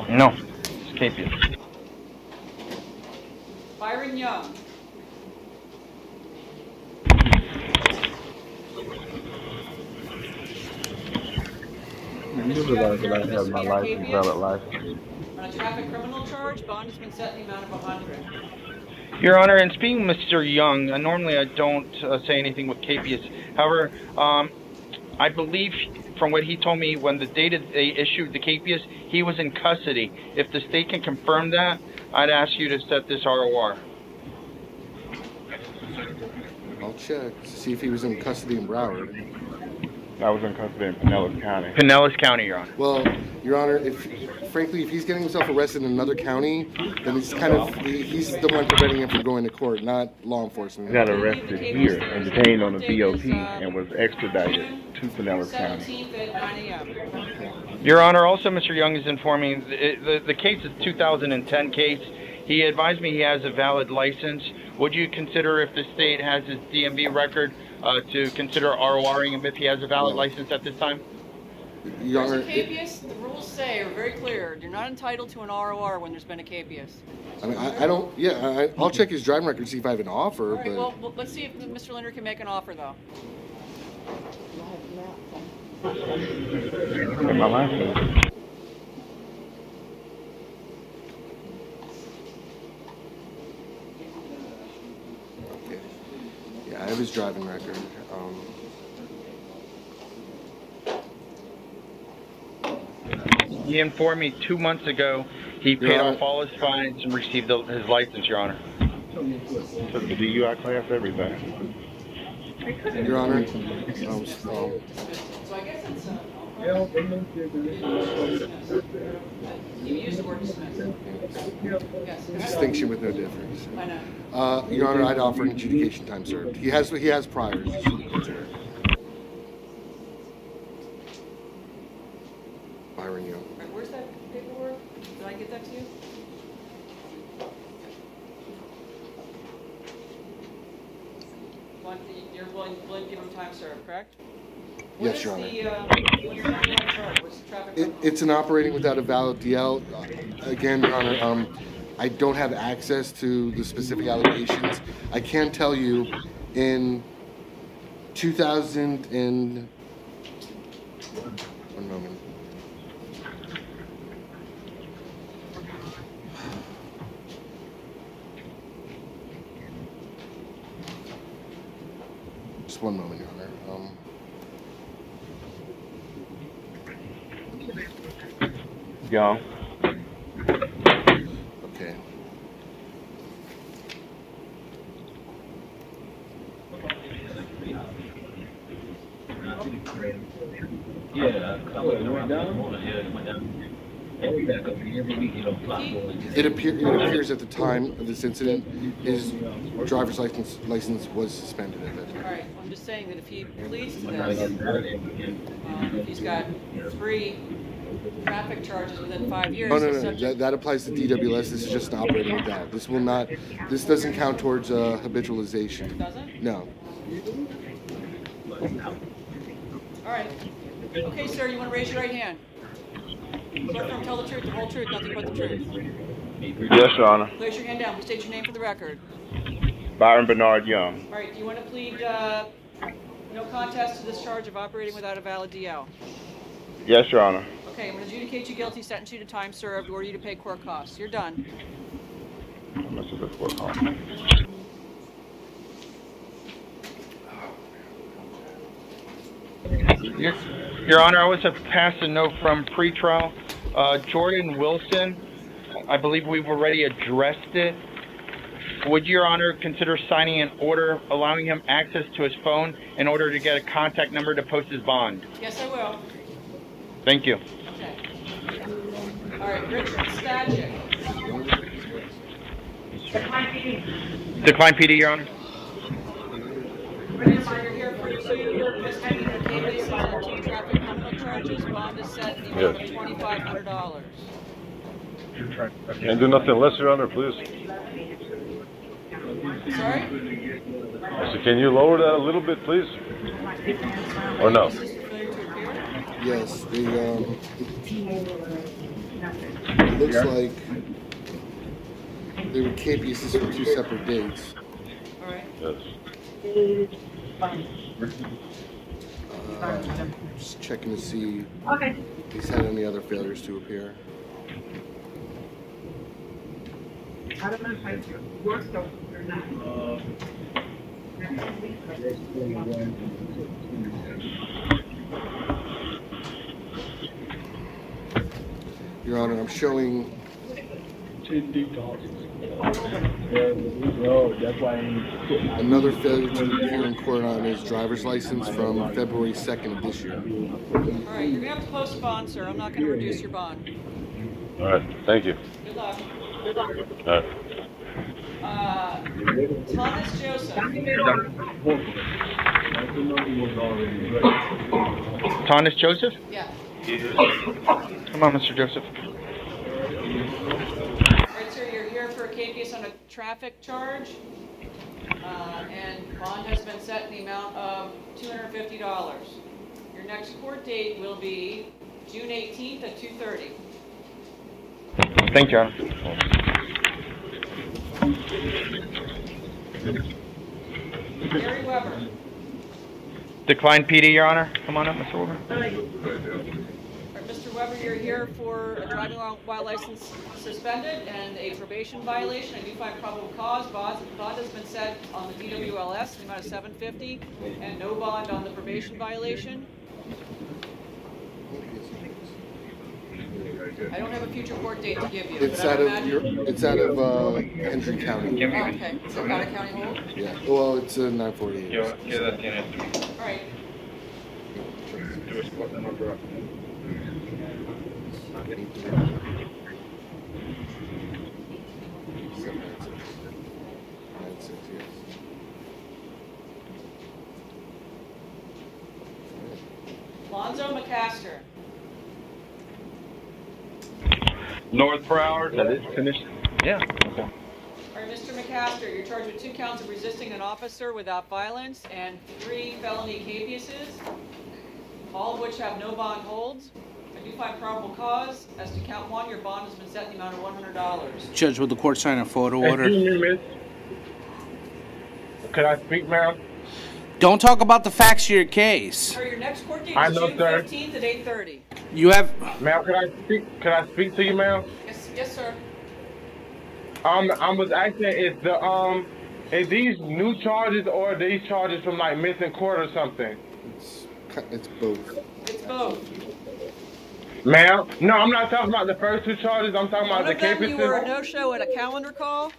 No, it's capias. Byron Young. Mr. Young, I this have to my be a license, KPS. valid license. On a traffic criminal charge, bond has been set in the amount of 100. Your Honor, in speaking with Mr. Young, normally I don't say anything with KPS. However, I believe from what he told me, when the date they issued the KPS, he was in custody. If the state can confirm that, I'd ask you to set this ROR. I'll check to see if he was in custody in Broward. I was in custody in Pinellas County. Pinellas County, Your Honor. Well, Your Honor, frankly, if he's getting himself arrested in another county, then he's the one preventing him from going to court, not law enforcement. I got arrested here and detained on the BOP and was extradited to Pinellas County. 17th at 9 a.m. Your Honor, also Mr. Young is informing the case is 2010 case. He advised me he has a valid license. Would you consider, if the state has his DMV record, to consider RORing him if he has a valid license at this time? Your Honor, KPS, the rules say are very clear. You're not entitled to an ROR when there's been a KPS. I mean, I don't. Yeah, I'll check his driving record to see if I have an offer. All right, but well, let's see if Mr. Linder can make an offer, though. My license. yeah, I have his driving record. He informed me 2 months ago he paid off all his fines and received his license, Your Honor. Took the DUI class, everything. Your Honor, So I guess it's you use the word dismiss. Yes. distinction with no difference. I know. Your Honor, I'd offer an adjudication time served. He has priors. Byron Young. All right, where's that paperwork? Did I get that to you? You're willing to give him time served, correct? Yes, Your Honor. What's the traffic? It's an operating without a valid DL. Again, Your Honor, I don't have access to the specific allegations. I can tell you, in 2000 and... One moment. Just one moment, Your Honor. Young. Okay. It appears at the time of this incident, his driver's license was suspended at that time. All right, I'm just saying that if he pleads to this, if he's got 3 traffic charges within 5 years. No. That applies to DWS. This is just operating with that. This will not. This doesn't count towards habitualization. Doesn't? No. All right. Okay, sir, you want to raise your right hand? Swear to tell the truth, the whole truth, nothing but the truth. Yes, Your Honor. Place your hand down. Please state your name for the record. Byron Bernard Young. All right. Do you want to plead no contest to this charge of operating without a valid DL? Yes, Your Honor. Okay, I'm going to adjudicate you guilty, sentence you to time served, order you to pay court costs. You're done. How much is this court cost? Your Honor, I was to pass a note from pretrial. Jordan Wilson, I believe we've already addressed it. Would Your Honor consider signing an order allowing him access to his phone in order to get a contact number to post his bond? Yes, I will. Thank you. Okay. All right, Richard Stajic. Decline PD. Decline PD, Your Honor. Richard, you're here for 2 misdemeanor cases and 2 traffic criminal charges. Bond is set in the amount of $2,500. Can't do nothing less, Your Honor, please. Sorry? So can you lower that a little bit, please? Or no? Yes. It looks like they were KPSs for 2 separate dates. All right. Yes. Just checking to see Okay. if he's had any other failures to appear. I don't know if I worked or not. Your Honor, I'm showing another failure to appear in court on his driver's license from February 2nd of this year. All right, you're gonna have to post a bond, sir. I'm not gonna reduce your bond. All right, thank you. Good luck. All right. Thomas Joseph. Thomas Joseph? Yeah. Come on, Mr. Joseph. All right, sir, you're here for a case on a traffic charge, and bond has been set in the amount of $250. Your next court date will be June 18th at 2:30. Thank you, Your Honor. Gary Weber. Decline PD, Your Honor. Come on up, Mr. Weber. All right, Mr. Weber, you're here for a driving while license suspended and a probation violation. I do find probable cause. Bond has been set on the DWLS in the amount of $750, and no bond on the probation violation. I don't have a future court date to give you. It's out of Hendry County. Oh, okay. So got a county hold? Yeah. Well, it's a 948. All right. Lonzo McCaster. North Broward. That is finished. Yeah. Okay. All right, Mr. McCaster, you're charged with 2 counts of resisting an officer without violence and 3 felony capiases, all of which have no bond holds. I do find probable cause. As to count 1, your bond has been set in the amount of $100. Judge, would the court sign a photo order? Excuse me, miss. Could I speak, ma'am? Don't talk about the facts of your case. Sir, your next court date I is know, June sir. 15th at 8:30. You have... Ma'am, could I speak? Could I speak to you, ma'am? Yes, sir. I was asking, is these new charges or are these charges from like missing court or something? It's both. It's both. Ma'am, no, I'm not talking about the first 2 charges. I'm talking about One the of them, capiases. you were a no-show at a calendar call.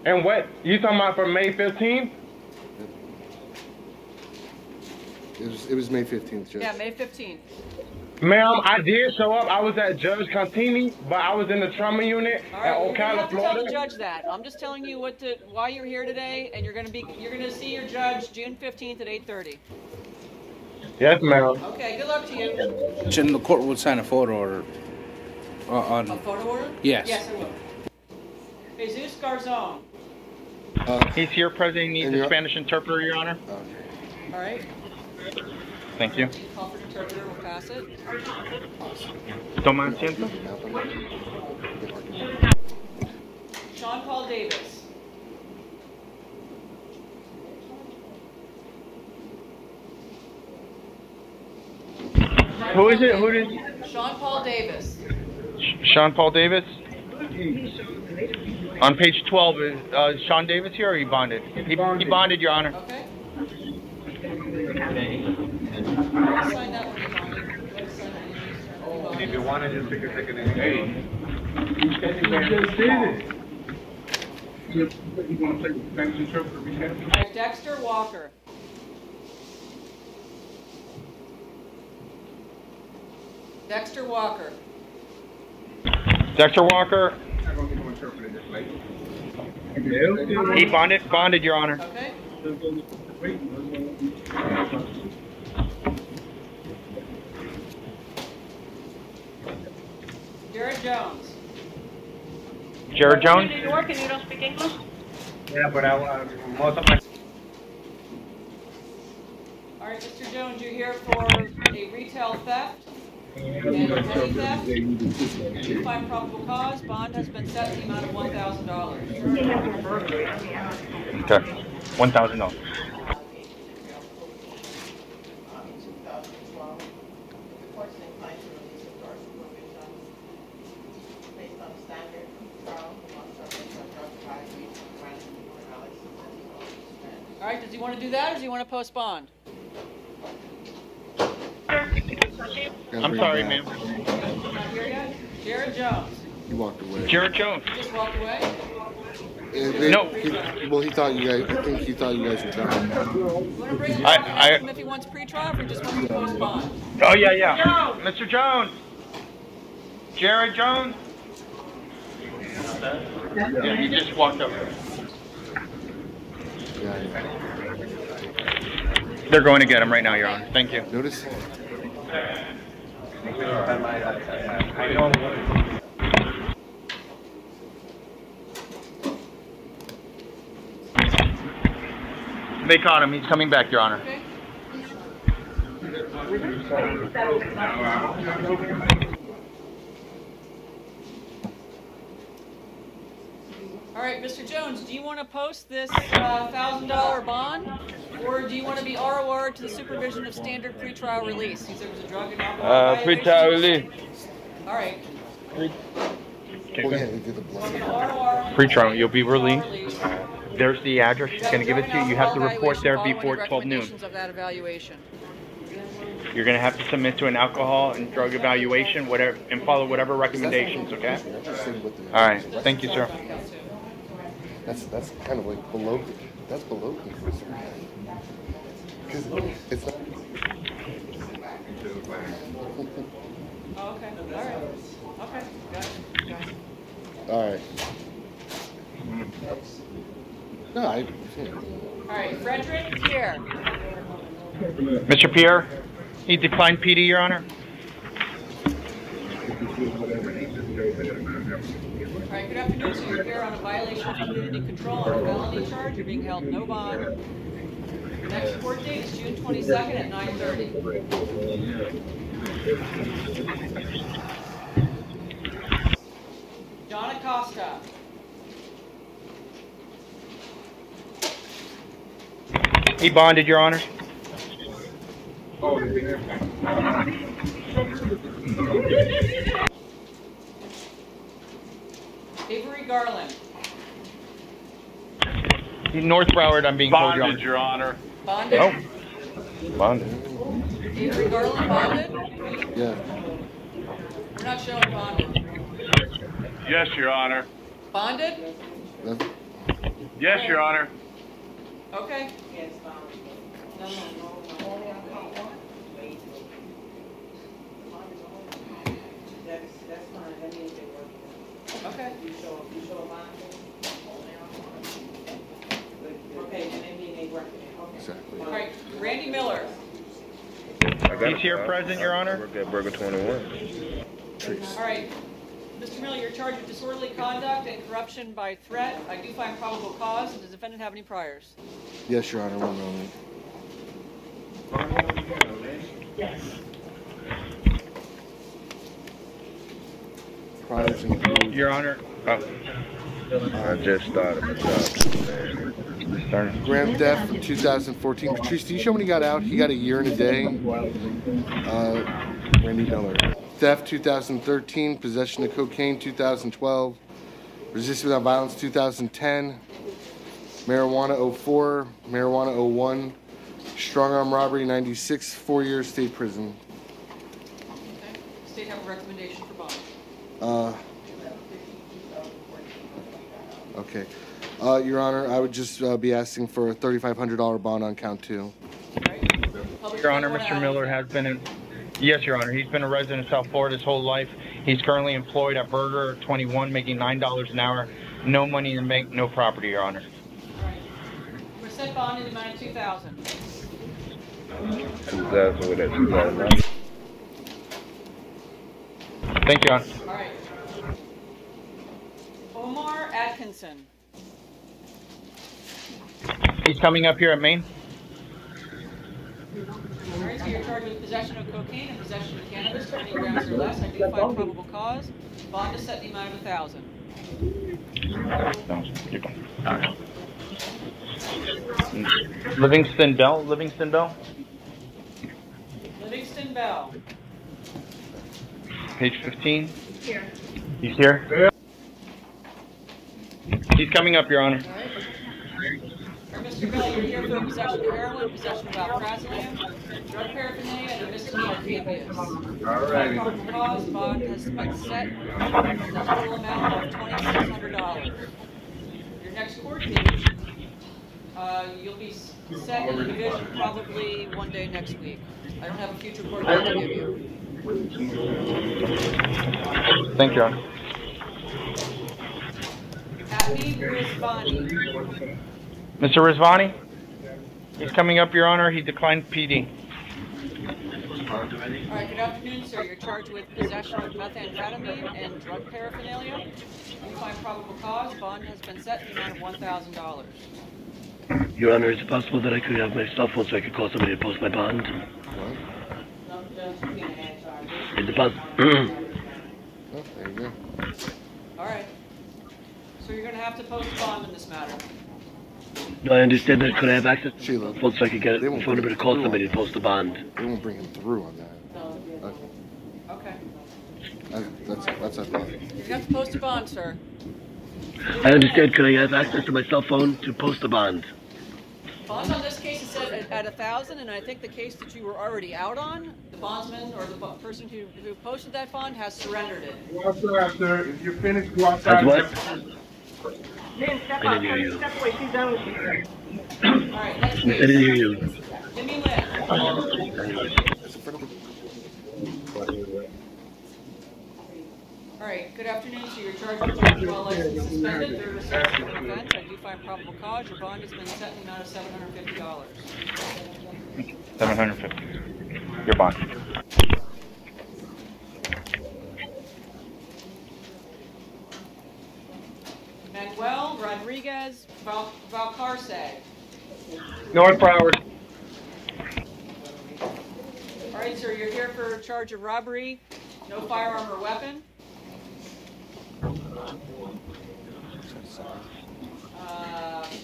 And what? You talking about from May 15th? It was May 15th, Judge. Yeah, May 15th. Ma'am, I did show up. I was at Judge Contini, but I was in the trauma unit All at right, you're gonna Ocala, have to tell the Florida. judge that. I'm just telling you why you're here today, and you're gonna see your judge June 15th at 8:30. Yes, ma'am. Okay, good luck to you. Shouldn't the court would sign a photo order on... A photo order? Yes. Yes, I will. Jesus Garzon. He's here, President. He needs a Spanish interpreter, Your Honor. All right. Thank you. Call for an interpreter. We'll pass it. Toma asiento. Sean Paul Davis. Who is it? Who is Sean Paul Davis. Sean Paul Davis? On page 12, is Sean Davis here or he bonded? He bonded, Your Honor. Okay. Sign that one, If you want to just take a second and hey. You just did it. You want to take a Spanish interpreter? We have. All right, Dexter Walker. Dexter Walker. Dexter Walker. I'm going to interpret it this late. He bonded, Your Honor. Okay. Jared Jones. Jared Jones. New York and you don't speak English? Yeah, but most of my. All right, Mr. Jones, you're here for a retail theft and petty theft. You find probable cause. Bond has been set in the amount of $1,000. Okay. $1,000. All right, does he want to do that, or does he want to postpone? I'm sorry, ma'am. Not here yet? Jared Jones. He walked away. Jared Jones. He just walked away? No. Well, he thought you guys. I think he thought you guys were trying. You want to bring him up and ask him if he wants pre-trial, or if he just wants to postpone? Oh, yeah, yeah. Mr. Jones. Jared Jones. Yeah, he just walked up. They're going to get him right now, Your Honor. Thank you. Notice. They caught him. He's coming back, Your Honor. Okay. All right, Mr. Jones, do you want to post this $1,000 bond, or do you want to be ROR to the supervision of standard pretrial release? He said it was a drug and alcohol violation. Pretrial release. All right. Pretrial, you'll be released. There's the address. She's going to give it to you. You have to report there before 12 noon. Of that evaluation. You're going to have to submit to an alcohol and drug evaluation, whatever, and follow whatever recommendations. Okay. All right. Thank you, sir. That's kind of like below. That's below conclusive. Because it's not. Oh, okay. All right. Okay. Got it. All right. No, I. All right, Frederick Pierre. Mr. Pierre, he declined PD, Your Honor. All right, good afternoon, sir. You're here on a violation of community control on a felony charge. You're being held no bond. The next court date is June 22nd at 9:30. John Acosta. He bonded, Your Honor. Avery Garland. North Broward, I'm being told, Bonded, Your Honor. Bonded? Oh. Bonded. Avery Garland bonded? Yeah. We're not showing bonded. Yes, Your Honor. Bonded? Yes, Your Honor. Okay. Okay. Exactly. All right, Randy Miller. He's here present, Your Honor. Work at Burger 21. All right. Mr. Miller, you're charged with disorderly conduct and corruption by threat. I do find probable cause. Does the defendant have any priors? Yes, Your Honor. 1 moment. Priors include. Your Honor. Oh. I just started my job. Grand theft from 2014. Patrice, do you show when he got out? He got a year and a day. Randy Miller. Theft 2013. Possession of cocaine 2012. Resistance without violence 2010. Marijuana 04. Marijuana 01. Strong arm robbery 96. 4 years state prison. Okay. State have a recommendation for bond. Okay. Your Honor, I would just be asking for a $3,500 bond on count 2. Your Honor, Mr. Miller has been yes, Your Honor. He's been a resident of South Florida his whole life. He's currently employed at Burger 21, making $9 an hour. No money in bank, no property, Your Honor. All right. Percent bond in the amount of $2,000. 2,000 with that 2,000. Thank you, Your Honor. All right. Omar Atkinson. He's coming up here at Maine. All right, so you're charged with possession of cocaine and possession of cannabis, 20 grams or less. I do find probable cause. Bond is set in the amount of $1,000. All right. Livingston Bell. Livingston Bell. page 15. Here. He's here? He's coming up, Your Honor. Mr. Bell, you're here for possession of heroin, possession of alprazolam, drug paraphernalia, and a misdemeanor habeas. Probable cause, bond has been set in the total amount of $2,600. Your next court date, you'll be set in the division probably one day next week. I don't have a future court date to give you. Thank you, Your Honor. Happy Rizvani. Mr. Rizvani? He's coming up, Your Honor. He declined PD. All right, good afternoon, sir. You're charged with possession of methamphetamine and drug paraphernalia. You find probable cause. Bond has been set in the amount of $1,000. Your Honor, is it possible that I could have my cell phone so I could call somebody to post my bond? Is it possible? There you go. All right. So you're going to have to post a bond in this matter. No, I understand that. Could I have access to my phone so I could get a phone number to call somebody to post a bond? They won't bring him through on that. Okay. That's a thought. You have to post a bond, sir. I understand. Could I have access to my cell phone to post a bond? Bond on this case is set at $1,000, and I think the case that you were already out on, the bondsman or the person who posted that bond has surrendered it. Go outside, sir. If you're finished, go outside. That's what? Then step I out, didn't hear you. step away, she's done with you. All right, next I didn't hear you. Jimmy Lynn. All right, good afternoon. So you're charged with driving while license suspended. There is a offense. I do find probable cause. Your bond has been set in the amount of $750. $750. Your bond. Manuel Rodriguez Valcarce. North Broward. All right, sir, you're here for a charge of robbery, no firearm or weapon.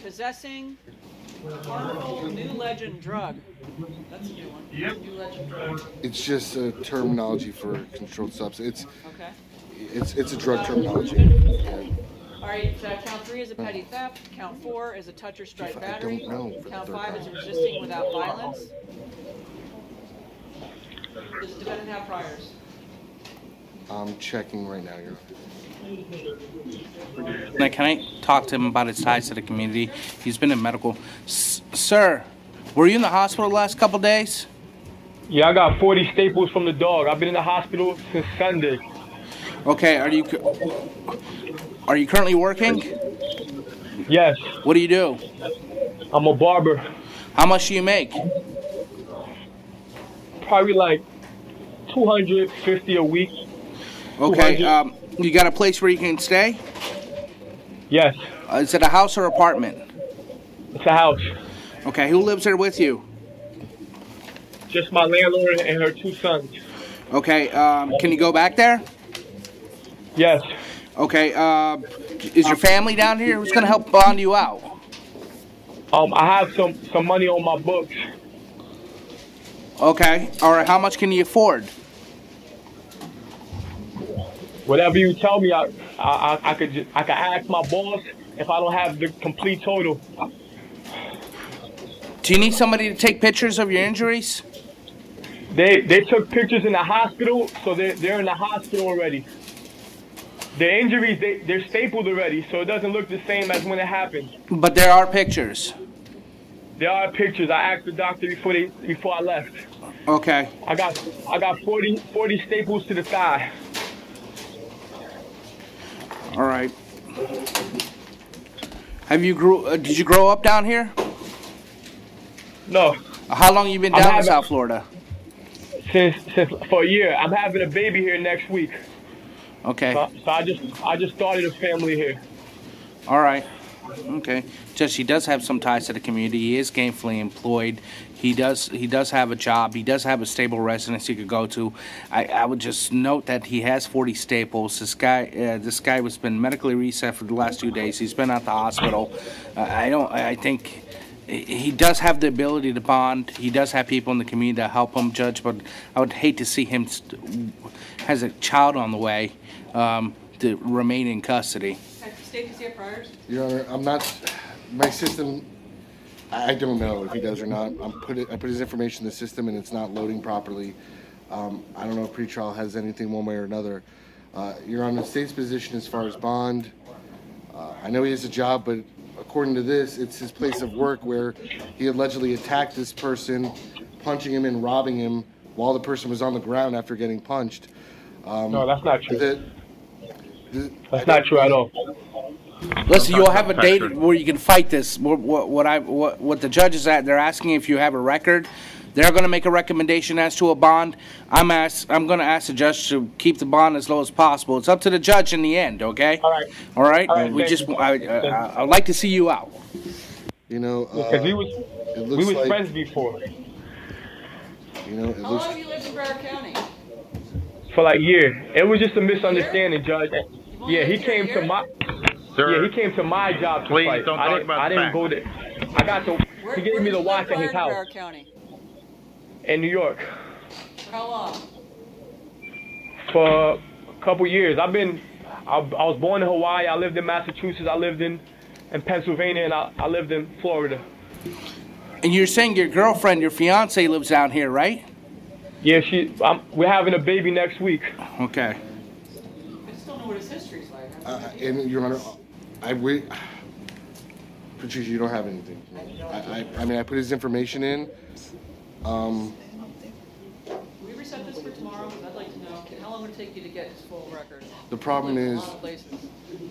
Possessing harmful new legend drug. That's a new one. Yep. New legend drug. It's just a terminology for controlled substance. Okay. It's a drug terminology. All right, count 3 is a petty theft. Count 4 is a touch or strike battery. Count 5 is resisting without violence. Does the defendant have priors? I'm checking right now, Your Honor. Now, can I talk to him about his ties to the community? He's been in medical. Sir, were you in the hospital the last couple days? Yeah, I got 40 staples from the dog. I've been in the hospital since Sunday. Okay, are you currently working? Yes. What do you do? I'm a barber. How much do you make? Probably like $250 a week. Okay, you got a place where you can stay? Yes. Is it a house or apartment? It's a house. Okay, who lives there with you? Just my landlord and her 2 sons. Okay, can you go back there? Yes. Okay, is your family down here? Who's going to help bond you out? I have some money on my books. Okay, all right, how much can you afford? Whatever you tell me, I could ask my boss if I don't have the complete total. Do you need somebody to take pictures of your injuries? They took pictures in the hospital, so they're in the hospital already. The injuries, they're stapled already, so it doesn't look the same as when it happened. But there are pictures. There are pictures. I asked the doctor before I left. Okay. I got 40 staples to the thigh. All right. Did you grow up down here? No. How long you been down in South Florida? Since for a year. I'm having a baby here next week. Okay. So I just started a family here. All right. Okay. Judge, he does have some ties to the community. He is gainfully employed. He does have a job. He does have a stable residence he could go to. I would just note that he has 40 staples. This guy has been medically reset for the last 2 days. He's been at the hospital. I think he does have the ability to bond. He does have people in the community that help him, Judge, but I would hate to see him has a child on the way to remain in custody. State, does he have priors? Your Honor, I'm not. My system. I don't know if he does or not. I put his information in the system and it's not loading properly. I don't know if pretrial has anything one way or another. Your Honor, the state's position as far as bond. I know he has a job, but according to this, it's his place of work where he allegedly attacked this person, punching him and robbing him while the person was on the ground after getting punched. No, that's not true. That's not true at all. Listen, you'll have a date where you can fight this. What the judge is at, they're asking if you have a record. They're going to make a recommendation as to a bond. I'm going to ask the judge to keep the bond as low as possible. It's up to the judge in the end, okay? All right. All right? All right, I'd like to see you out. You know, because we was like, friends before. You know, How long have you lived in Broward County? For like a year. It was just a misunderstanding, Judge. Yeah, he came to my. Sir, yeah, he came to my job to please fight. don't talk about I didn't facts. go there. I got the. He gave me the watch at his house. Broward County? In New York. For how long? For a couple years. I was born in Hawaii. I lived in Massachusetts. I lived in Pennsylvania, and I lived in Florida. And you're saying your girlfriend, your fiance, lives down here, right? Yeah, we're having a baby next week. Okay. I just don't know what his history's like. And Your Honor, Patricia, you don't have anything. I mean, I put his information in. We reset this for tomorrow. I'd like to know how long would it take you to get his full record? The problem is,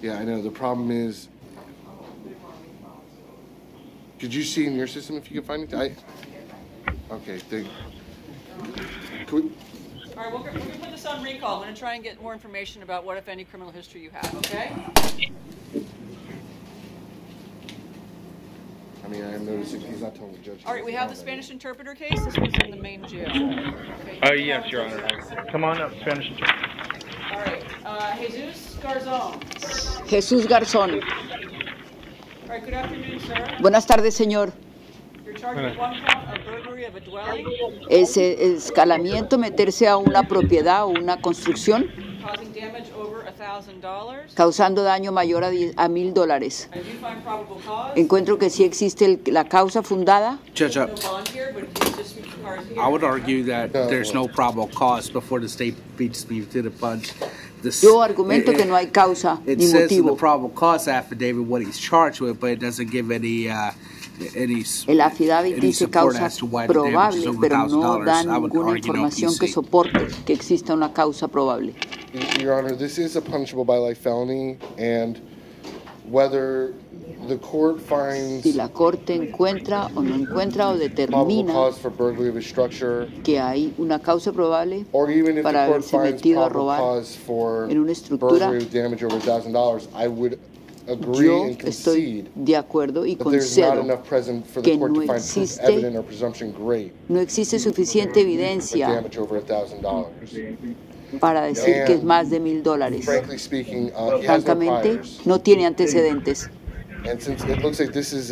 yeah, I know. The problem is, could you see in your system if you can find it? Okay. All right, we're going to put this on recall. I'm going to try and get more information about what, if any, criminal history you have, okay? I mean, I'm noticing he's not telling the judge. All right, we have the Spanish interpreter case. This was in the main jail. Okay, Yes, Your Honor. Come on up, Spanish interpreter. All right, Jesus Garzón. Jesús Garzón. All right, good afternoon, sir. Buenas tardes, señor. You're charged with one count of burglary of a dwelling. Escalamiento, meterse a una propiedad o una construcción, Causing damage over $1,000. causando daño mayor a $1,000. I do find probable cause. Encuentro que sí existe la causa fundada. Judge, No bond here, but he's just cars here. I would argue that there's no probable cause before the state beats me to the punch. Yo argumento que no hay causa It ni says in the motivo. probable cause affidavit what he's charged with, but it doesn't give any El affidavit dice support causa as to why the damage is probable, over pero no da $1,000. I would ninguna argue no información que PC. soporte que exista una causa probable. Your Honor, this is a punishable by life felony, and whether the court finds Si la corte encuentra o no encuentra o probable determina cause for burglary of a structure, que hay una causa probable or even if the para court haberse finds metido a probable robar cause for en una estructura, burglary of damage over $1,000, I would agree yo and estoy concede de acuerdo y that there's not concedo enough present for the que court no to find proof existe- evident or presumption great no existe suficiente for evidencia damage over $1,000. para decir que es más de $1,000. Frankly speaking, he has no Francamente, priors. no tiene antecedentes. And since it looks like this is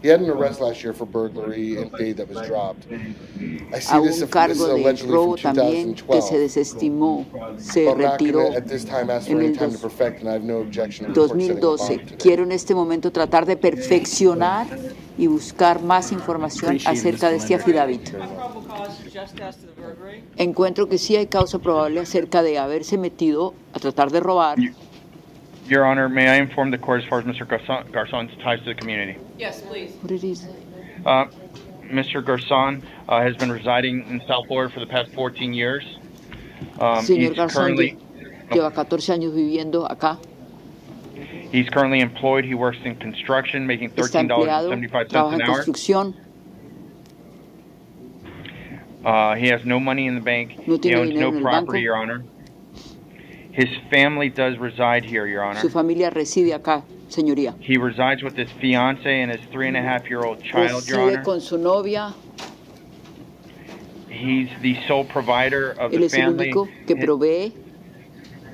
he had an arrest last year for burglary and day that was dropped. I see A this, un this is cargo de allegedly robo from también que se 2012. desestimó, se But I'm not retiró going to at this time ask for en any el time to perfect, and I have no objection to the court setting a 2012. bond today. Quiero en este momento tratar de perfeccionar y buscar más información acerca de este affidavit. Probable cause just as to the burglary. Encuentro que sí hay causa probable acerca de haberse metido a tratar de robar. Your Honor, may I inform the court as far as Mr. Garzon's ties to the community? Yes, please. What it is. Mr. Garzon has been residing in South Florida for the past 14 years. Señor Garzón lleva 14 años viviendo acá. He's currently employed. He works in construction, making Está empleado, $13.75 trabaja an en hour. construcción. He has no money in the bank. No He tiene owns dinero en no el property, banco. Your Honor. His family does reside here, Your Honor. Su familia reside acá, señoría. He resides with his fiance and his 3.5-year-old child, Your Reside Honor. con su novia. He's the sole provider of Él the es el family. único que provee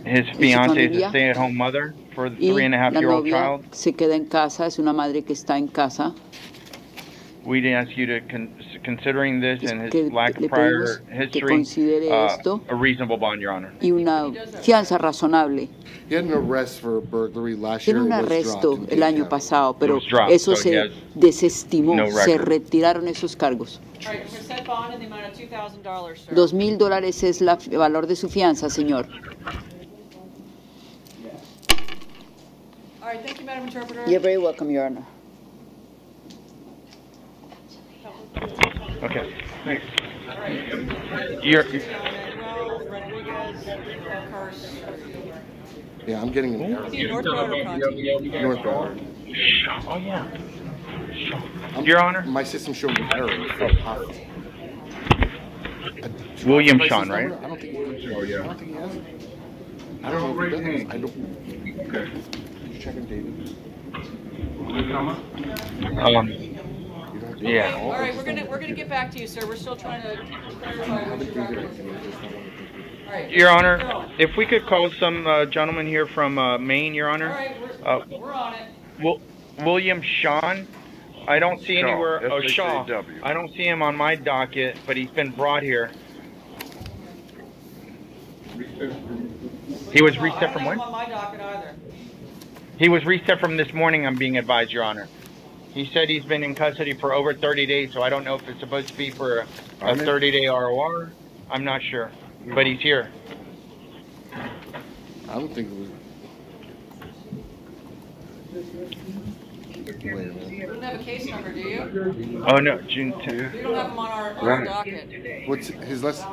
His fiance is familia. a stay-at-home mother for the y la 3.5-year-old novia child. se queda en casa, es una madre que está en casa. we'd ask you to, considering this and his que lack le of prior pedimos que history, considere esto a reasonable bond, Your Honor. y una fianza razonable. He had an arrest for burglary last Tiene year. un It was arresto dropped in el Dade año County. pasado, pero dropped, eso so he se has desestimó, no se record. retiraron esos cargos. All right, we're going to set bond in the amount of $2,000, sir. $2,000 es el valor de su fianza, señor. All right, thank you, Madam Interpreter. You're very welcome, Your Honor. Okay. Thanks. All right. You're, Manuel Rodriguez, Yeah, I'm getting an error. North Broward or Conti? North Broward. Oh, yeah. Your Honor? My system showed an error. William Sean, right? I don't think he has it. I don't know if he does. I don't. Okay. You checking David? Yeah. All right, we're gonna get back to you, sir. We're still trying to clarify what your record is. All right. Your Honor, if we could call some gentleman here from Maine, Your Honor. All right, we're on it. William Sean. I don't see Shaw, anywhere. Oh, Shaw. S-H-A-W. I don't see him on my docket, but he's been brought here. He was reset from when? I don't have him on my docket either. He was reset from this morning, I'm being advised, Your Honor. He said he's been in custody for over 30 days, so I don't know if it's supposed to be for a 30-day ROR. I'm not sure, but he's here. I don't think it was. Wait a minute. You don't have a case number, do you? Oh, no, June 10th. We don't have him on our docket. What's his last?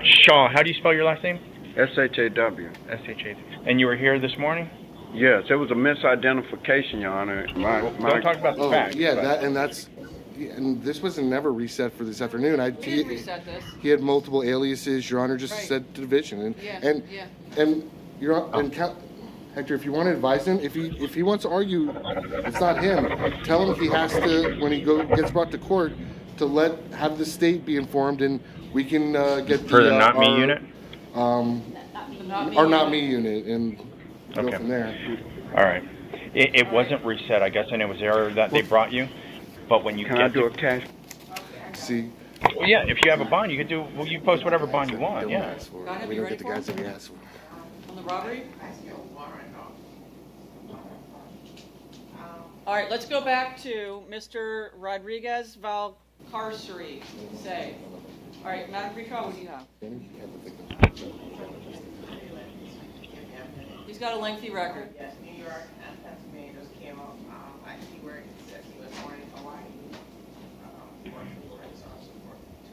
Shaw, how do you spell your last name? S-H-A-W. S-H-A. And you were here this morning? Yes, it was a misidentification, Your Honor. Don't talk about the facts. Yeah, and this was never reset for this afternoon. We didn't reset this. He had multiple aliases. Your Honor just said division, and Hector, if you want to advise him, if he wants to argue, it's not him. Tell him he has to, when he gets brought to court, to have the state be informed, and we can get For the not me unit? Our not me unit, and go from there. All right. It wasn't reset, I guess, and it was error that they brought you. But when you Can I do a cash? See. Well, yeah, if you have a bond, you could do. Well, you post whatever bond you want. Yeah. We don't get the guys that we asked for. On the robbery? All right, let's go back to Mr. Rodriguez Valcarceri. Say. All right, Madam Recall, what do you have? He's got a lengthy record. Yes, New York and Pennsylvania just came up. I see where it says he was born in Hawaii.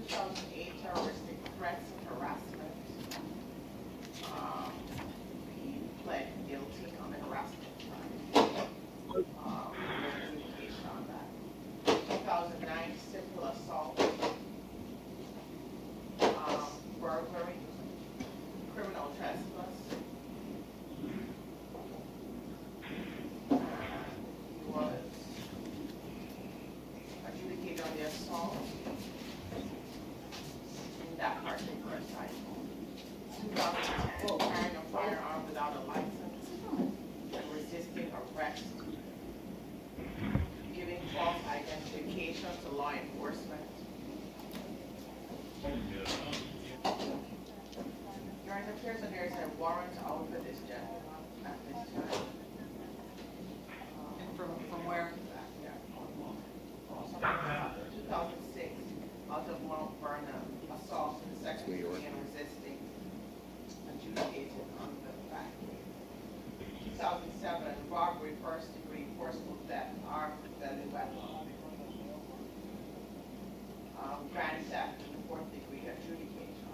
2008 terroristic threats and harassment. He pled guilty on the harassment crime. Communication on that. 2009 simple assault. Burglary. Criminal trespass. He was adjudicated on the assault in that particular site. 2010, carrying a firearm without a license and resisting arrest. Giving false identification to law enforcement. Your Honor, appears that there is a warrant out for this gentleman at this time. From where? 2006, out of Mount Vernon, assault and sexual and resisting, adjudicated on the fact. 2007, robbery, first degree, forcible theft, armed deadly weapon. Grand theft, fourth degree, adjudication.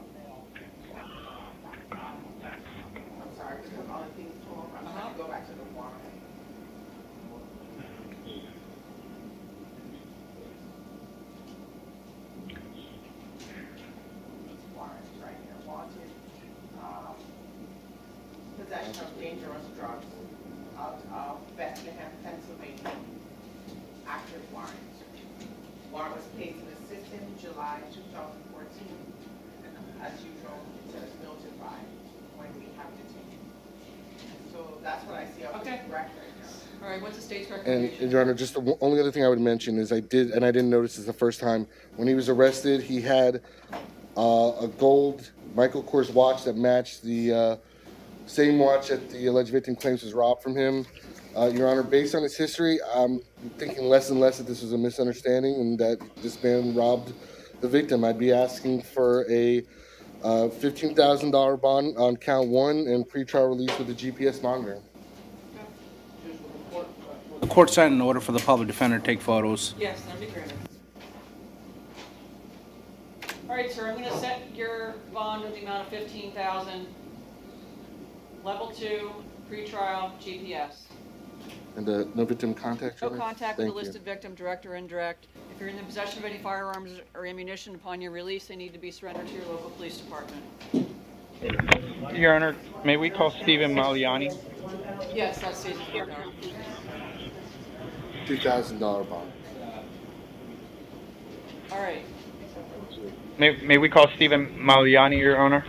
I'm sorry, because all the things told, I'm going to go back to the warrant. Right here, wanted possession of dangerous drugs out of Bethlehem, Pennsylvania. Active warrant. Warrant was placed in the system July 2014. And as usual, it says notified when we have detained. So that's what I see of the record. All right, what's the state's And, recommendation? Your Honor, just the only other thing I would mention is I didn't notice this the first time. When he was arrested, he had a gold Michael Kors watch that matched the same watch that the alleged victim claims was robbed from him. Your Honor, based on his history, I'm thinking less and less that this was a misunderstanding and that this man robbed the victim. I'd be asking for a $15,000 bond on count 1 and pretrial release with a GPS monitor. The court signed an order for the public defender to take photos. Yes, that'd be granted. All right, sir, I'm going to set your bond with the amount of $15,000. Level 2, pretrial, GPS. And no victim contact? No contact with the listed victim, direct or indirect. If you're in the possession of any firearms or ammunition upon your release, they need to be surrendered to your local police department. Your Honor, may we call Stephen Maliani? Yes, that's Stephen. $2,000 bond. All right. May we call Stephen Maliani, Your Honor?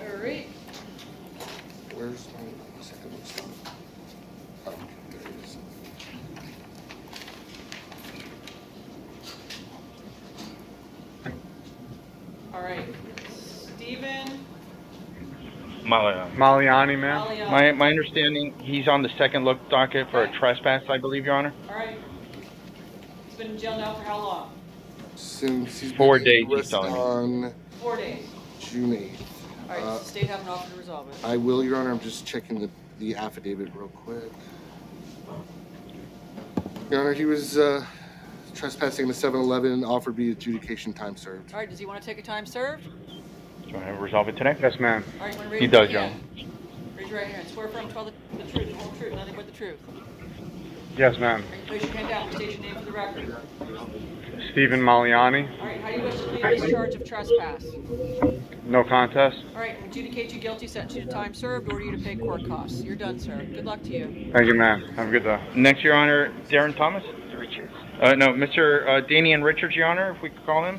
All right. Where's my second list? Oh, there it is. All right. Stephen Maliani, ma'am. Maliani. My understanding, he's on the second look docket for a trespass, I believe, Your Honor. All right. He's been in jail now for how long? Since he's 4 been days, he's arrested telling me. on 4 days. June 8th. All right, does the state have an offer to resolve it? I will, Your Honor. I'm just checking the affidavit real quick. Your Honor, he was trespassing the 7-Eleven, offered to be adjudication time served. All right, does he want to take a time served? Do you want to resolve it today? Yes, ma'am. All right, you want to raise He your does, right Your Honor. hand? Raise your right hand. Swear firm to tell the truth, the whole truth, nothing but the truth. Yes, ma'am. Place your hand down and state your name for the record. Stephen Maliani, All right, how do you wish to plead this charge of trespass? no contest. All right, adjudicate you guilty, sentence you to time served, order you to pay court costs. You're done, sir. Good luck to you. Thank you, ma'am. Have a good day. Next, Your Honor, Darren Thomas? Richards. No, Mr. Danian Richards, Your Honor, if we could call him.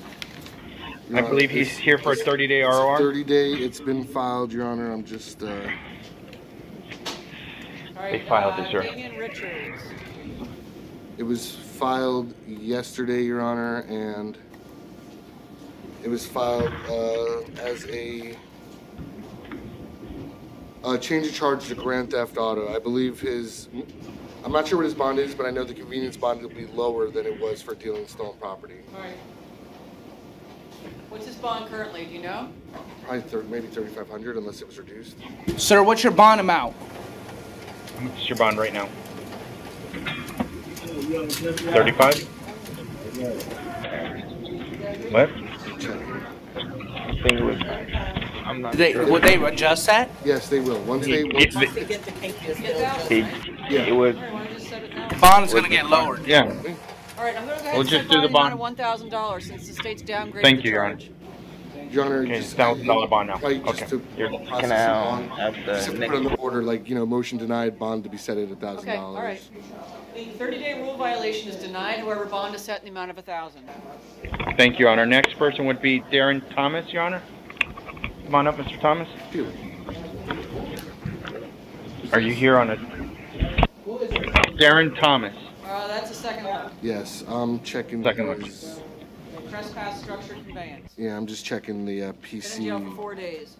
I believe he's here for a 30-day ROR. 30-day. It's been filed, Your Honor. I'm just. All right, They filed this, sir. Damian Richards. It was filed yesterday, Your Honor, and it was filed as a change of charge to grand theft auto. I believe I'm not sure what his bond is, but I know the convenience bond will be lower than it was for dealing stolen property. All right. What's his bond currently? Do you know? Probably maybe $3,500 unless it was reduced. Sir, what's your bond amount? What's your bond right now? 35? What? I'm not sure. Would they adjust that? Yes, they will. Once they Get the cake. It would. Bond's going to get lowered. Yeah. All right, I'm going to go ahead We'll and just set do the bond bond. amount of $1,000 since the state's downgraded Thank the you, Your Honor. charge. Your Honor, Okay, just $1,000 bond now. like, Okay. just to Can I have just to the put next? on the order, like, motion denied, bond to be set at $1,000. Okay, all right. The 30-day rule violation is denied. However, bond is set in the amount of $1,000. Thank you, Your Honor. Next person would be Darren Thomas, Your Honor. Come on up, Mr. Thomas. Are you here on a... Darren Thomas. That's a second look. Yes, I'm checking. Second look. Trespass structured conveyance. Yeah, I'm just checking the Been in jail for PC. 4 days.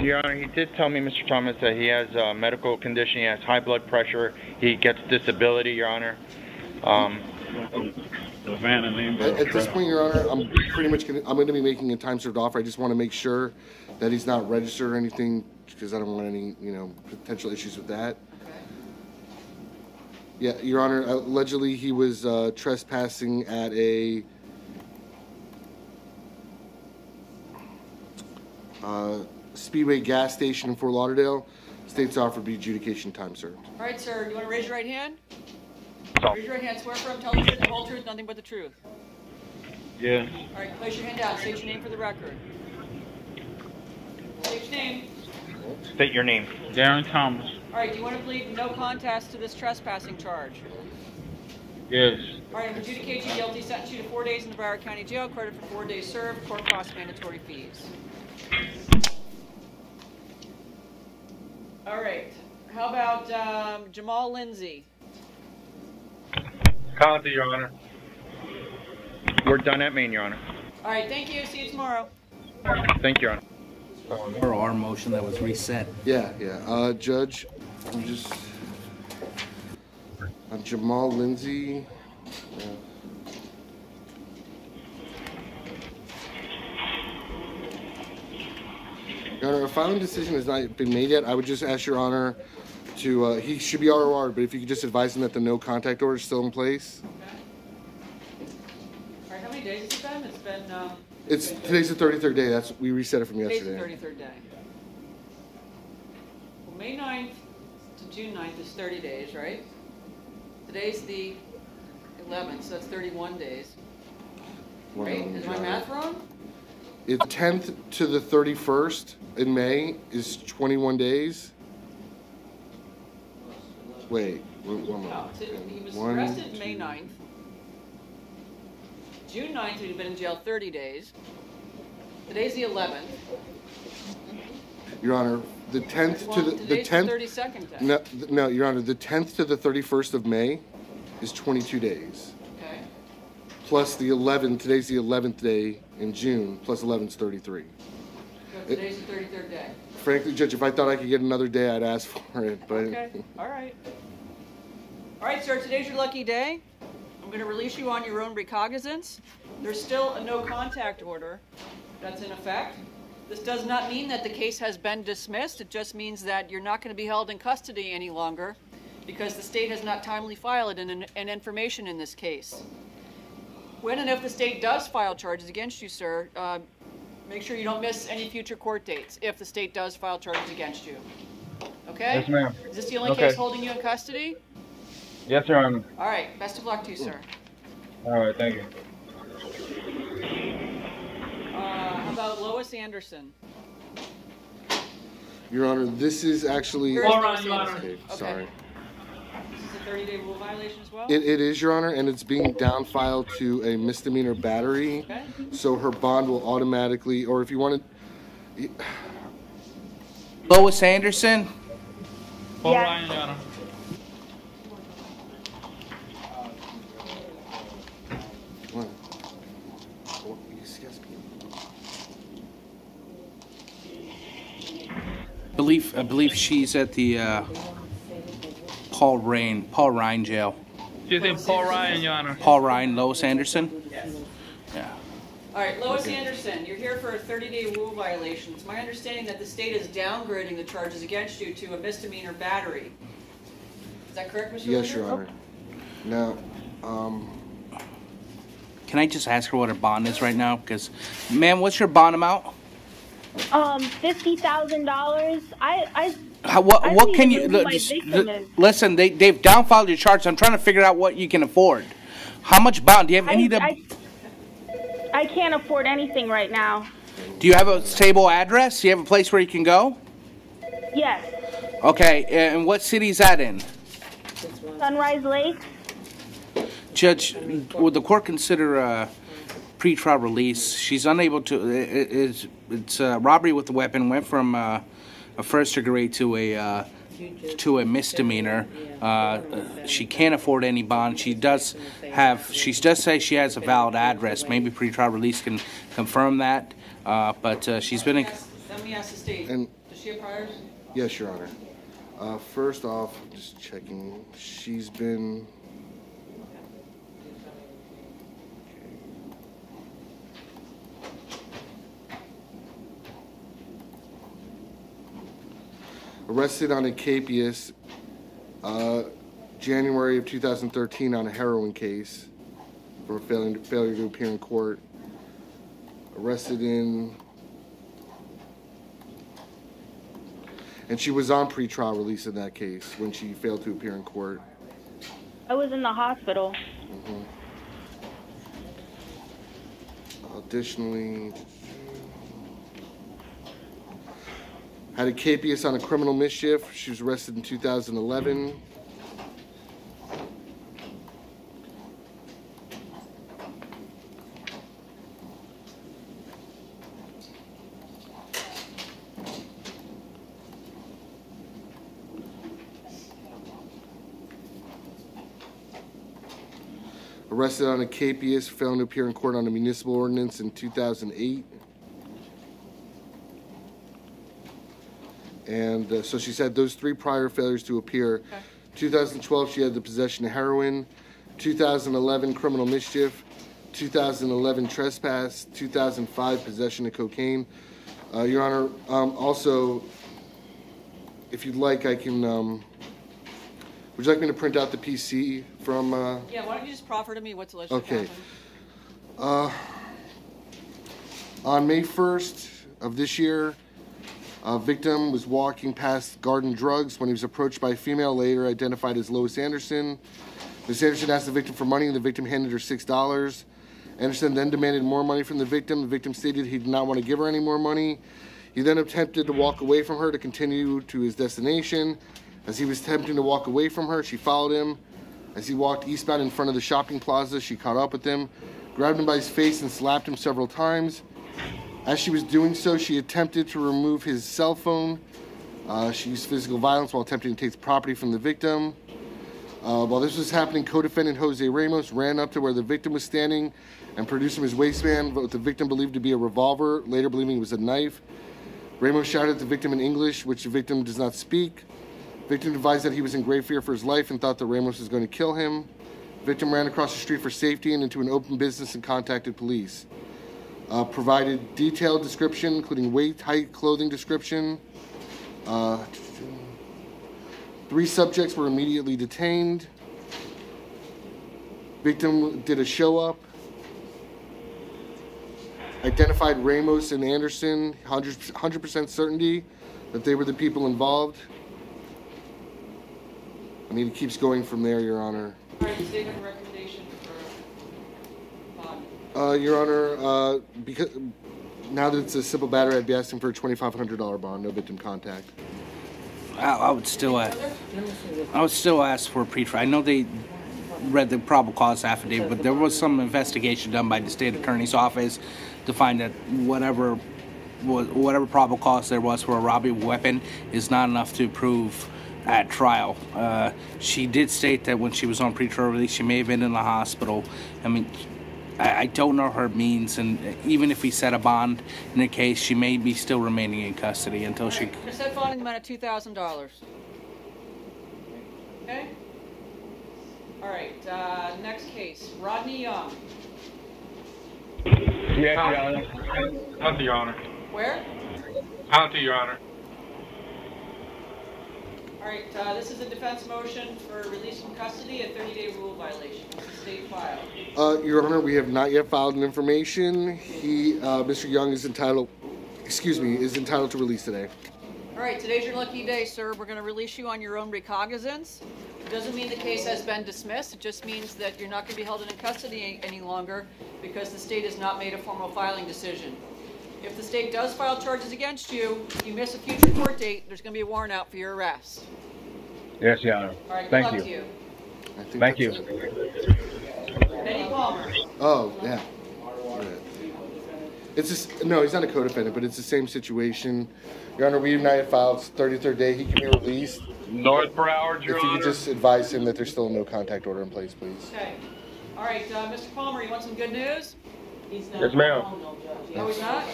Your Honor, he did tell me, Mr. Thomas, that he has a medical condition. He has high blood pressure. He gets disability, Your Honor. At this point, Your Honor, I'm pretty much I'm going to be making a time served offer. I just want to make sure that he's not registered or anything because I don't want any potential issues with that. Yeah, Your Honor, allegedly he was trespassing at a Speedway gas station in Fort Lauderdale. State's offer would be adjudication time served. All right, sir. You want to raise your right hand? Raise your right hand. Swear firm, tell the truth, the whole truth, nothing but the truth. Yes. All right, place your hand down. State your name for the record. State your name. State your name. Darren Thomas. All right, do you want to plead no contest to this trespassing charge? Yes. All right, I'm adjudicate you guilty, sentence you to 4 days in the Broward County Jail, credit for 4 days served, court costs mandatory fees. All right, how about Jamal Lindsay? County, Your Honor. We're done at Maine, Your Honor. All right, thank you. See you tomorrow. Thank you, Your Honor. Or our motion that was reset. Yeah. Judge, Jamal Lindsay. Your Honor, a filing decision has not been made yet. I would just ask Your Honor to, he should be ROR, but if you could just advise him that the no contact order is still in place. All right, how many days has it been? It's been... Today's the 33rd day. We reset it from yesterday. Today's the 33rd day. Well, May 9th to June 9th is 30 days, right? Today's the 11th, so that's 31 days. Right? Is my math wrong? It's 10th to the 31st in May is 21 days. Wait, one moment. No, he was arrested May 9th. June 9th, he'd been in jail 30 days. Today's the 11th. Your Honor, the 10th to the 10th. The 32nd day. No, Your Honor, the 10th to the 31st of May is 22 days. Okay. Plus the 11th. Today's the 11th day in June. Plus 11 is 33. So today's the 33rd day. Frankly, Judge, if I thought I could get another day, I'd ask for it. But okay. All right. All right, sir. Today's your lucky day. I'm going to release you on your own recognizance. There's still a no contact order that's in effect. This does not mean that the case has been dismissed. It just means that you're not going to be held in custody any longer because the state has not timely filed an information in this case. When and if the state does file charges against you, sir, make sure you don't miss any future court dates if the state does file charges against you. Okay? Yes, ma'am. Is this the only case holding you in custody? Yes, Your Honor. All right. Best of luck to you, sir. All right, thank you. How about Lois Anderson? Your Honor, this is actually. Okay. Sorry. This is a 30-day rule violation as well? It is, Your Honor, and it's being downfiled to a misdemeanor battery. Okay. So her bond will automatically, or if you want to. Lois Anderson? Paul Ryan, Your Honor. I believe she's at the Paul Ryan jail. She's in Paul Ryan, Your Honor. Paul Ryan, Lois Anderson? Yes. Yeah. All right, Lois Anderson, you're here for a 30-day rule violation. It's my understanding that the state is downgrading the charges against you to a misdemeanor battery. Is that correct, Mr. Yes, Linder? Your Honor. Now, Can I just ask her what her bond is right now? Because, ma'am, what's your bond amount? $50,000. What can you listen? They've downfiled your charts. I'm trying to figure out what you can afford. How much bond do you have? I can't afford anything right now. Do you have a stable address? Do you have a place where you can go? Yes. Okay, and what city is that in? Sunrise Lake. Judge, would the court consider a pretrial release? She's unable to. It's robbery with a weapon. Went from a first degree to a misdemeanor. She can't afford any bond. She does say she has a valid address. Maybe pretrial release can confirm that. But she's been in. Let me ask the state. Does she have priors? Yes, Your Honor. First off, just checking. She's been. Arrested on a capias, January of 2013 on a heroin case for failure to appear in court. Arrested in, and she was on pretrial release in that case when she failed to appear in court. I was in the hospital. Additionally, had a capias on a criminal mischief. She was arrested in 2011. Arrested on a capias, failing to appear in court on a municipal ordinance in 2008. And so she's had those 3 prior failures to appear. Okay. 2012, she had the possession of heroin. 2011, criminal mischief. 2011, trespass. 2005, possession of cocaine. Your Honor, also, if you'd like, I can... would you like me to print out the PC from... Yeah, why don't you just proffer to me what's alleged to Okay. happen? On May 1st of this year, a victim was walking past Garden Drugs when he was approached by a female, later identified as Lois Anderson. Ms. Anderson asked the victim for money, and the victim handed her $6. Anderson then demanded more money from the victim. The victim stated he did not want to give her any more money. He then attempted to walk away from her to continue to his destination. As he was attempting to walk away from her, she followed him. As he walked eastbound in front of the shopping plaza, she caught up with him, grabbed him by his face, and slapped him several times. As she was doing so, she attempted to remove his cell phone. She used physical violence while attempting to take the property from the victim. While this was happening, co-defendant Jose Ramos ran up to where the victim was standing and produced from his waistband what the victim believed to be a revolver, later believing it was a knife. Ramos shouted at the victim in English, which the victim does not speak. Victim advised that he was in great fear for his life and thought that Ramos was going to kill him. Victim ran across the street for safety and into an open business and contacted police. Provided detailed description, including weight, height, clothing description. 3 subjects were immediately detained. Victim did a show-up. Identified Ramos and Anderson, 100% certainty that they were the people involved. I mean, it keeps going from there, Your Honor. All right, statement of recommendation for bond. Your Honor, because now that it's a simple battery, I'd be asking for a $2,500 bond, no victim contact. I would still ask for a pretrial. I know they read the probable cause affidavit, but there was some investigation done by the state attorney's office to find that whatever probable cause there was for a robbery weapon is not enough to prove at trial. She did state that when she was on pretrial release, she may have been in the hospital. I mean, I don't know her means, and even if we set a bond in the case, she may be still remaining in custody until she... I set bond in the amount of $2,000. Okay? All right, next case. Rodney Young. Yes, Your Honor. County, Your Honor. Where? County, Your Honor. All right, this is a defense motion for release from custody, a 30-day rule violation. It's a state file. Your Honor, we have not yet filed an information. Mr. Young is entitled to release today. All right, today's your lucky day, sir. We're going to release you on your own recognizance. It doesn't mean the case has been dismissed. It just means that you're not going to be held in custody any longer because the state has not made a formal filing decision. If the state does file charges against you, you miss a future court date, there's going to be a warrant out for your arrest. Yes, Your Honor. All right, Thank good luck you. to you. Thank you. Benny Palmer. Oh, yeah. It's just, no, he's not a co-defendant, but it's the same situation. Your Honor, we have not yet filed. It's 33rd day. He can be released. North Broward, Your Honor. If you could just advise him that there's still no contact order in place, please. Okay. All right, Mr. Palmer, you want some good news? Yes, ma'am. No, he's not?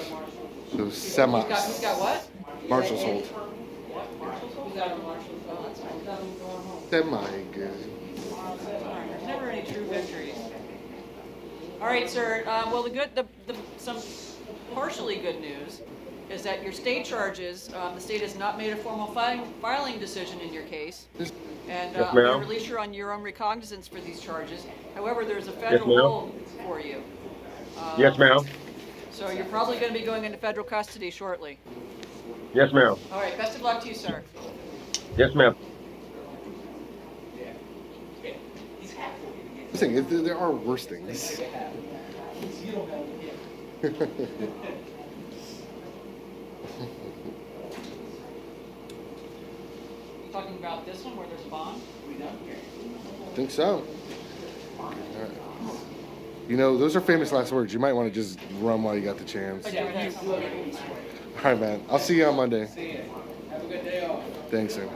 So semis. He's got what? Marshall's hold. What? Marshall's hold? He's got a Marshall's hold. That's fine. He's got him going home. Semi-good. There's never any true victories. All right, sir. Well, some partially good news is that your state charges, the state has not made a formal filing decision in your case. And I'm going to release you on your own recognizance for these charges. However, there's a federal rule for you. Yes, ma'am. So you're probably going to be going into federal custody shortly. Yes, ma'am. All right, best of luck to you, sir. Yes, ma'am. There are worse things. Talking about this one where there's a bond? I think so. You know, those are famous last words. You might want to just run while you got the chance. All right, man. I'll see you on Monday. Have a good day off. Thanks, sir.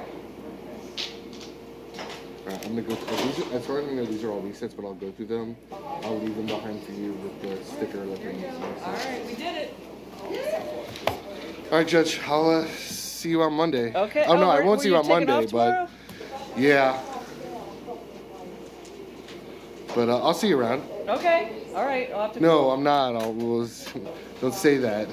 All right, I'm going to go through, as far as I know, these are all resets, but I'll go through them. I'll leave them behind for you with the sticker. All right, we did it. All right, Judge. I'll see you on Monday. Okay. Oh, no, I won't see you on Monday, but yeah. But I'll see you around. Okay. All right. I'll have to. No, I'm not. Don't say that.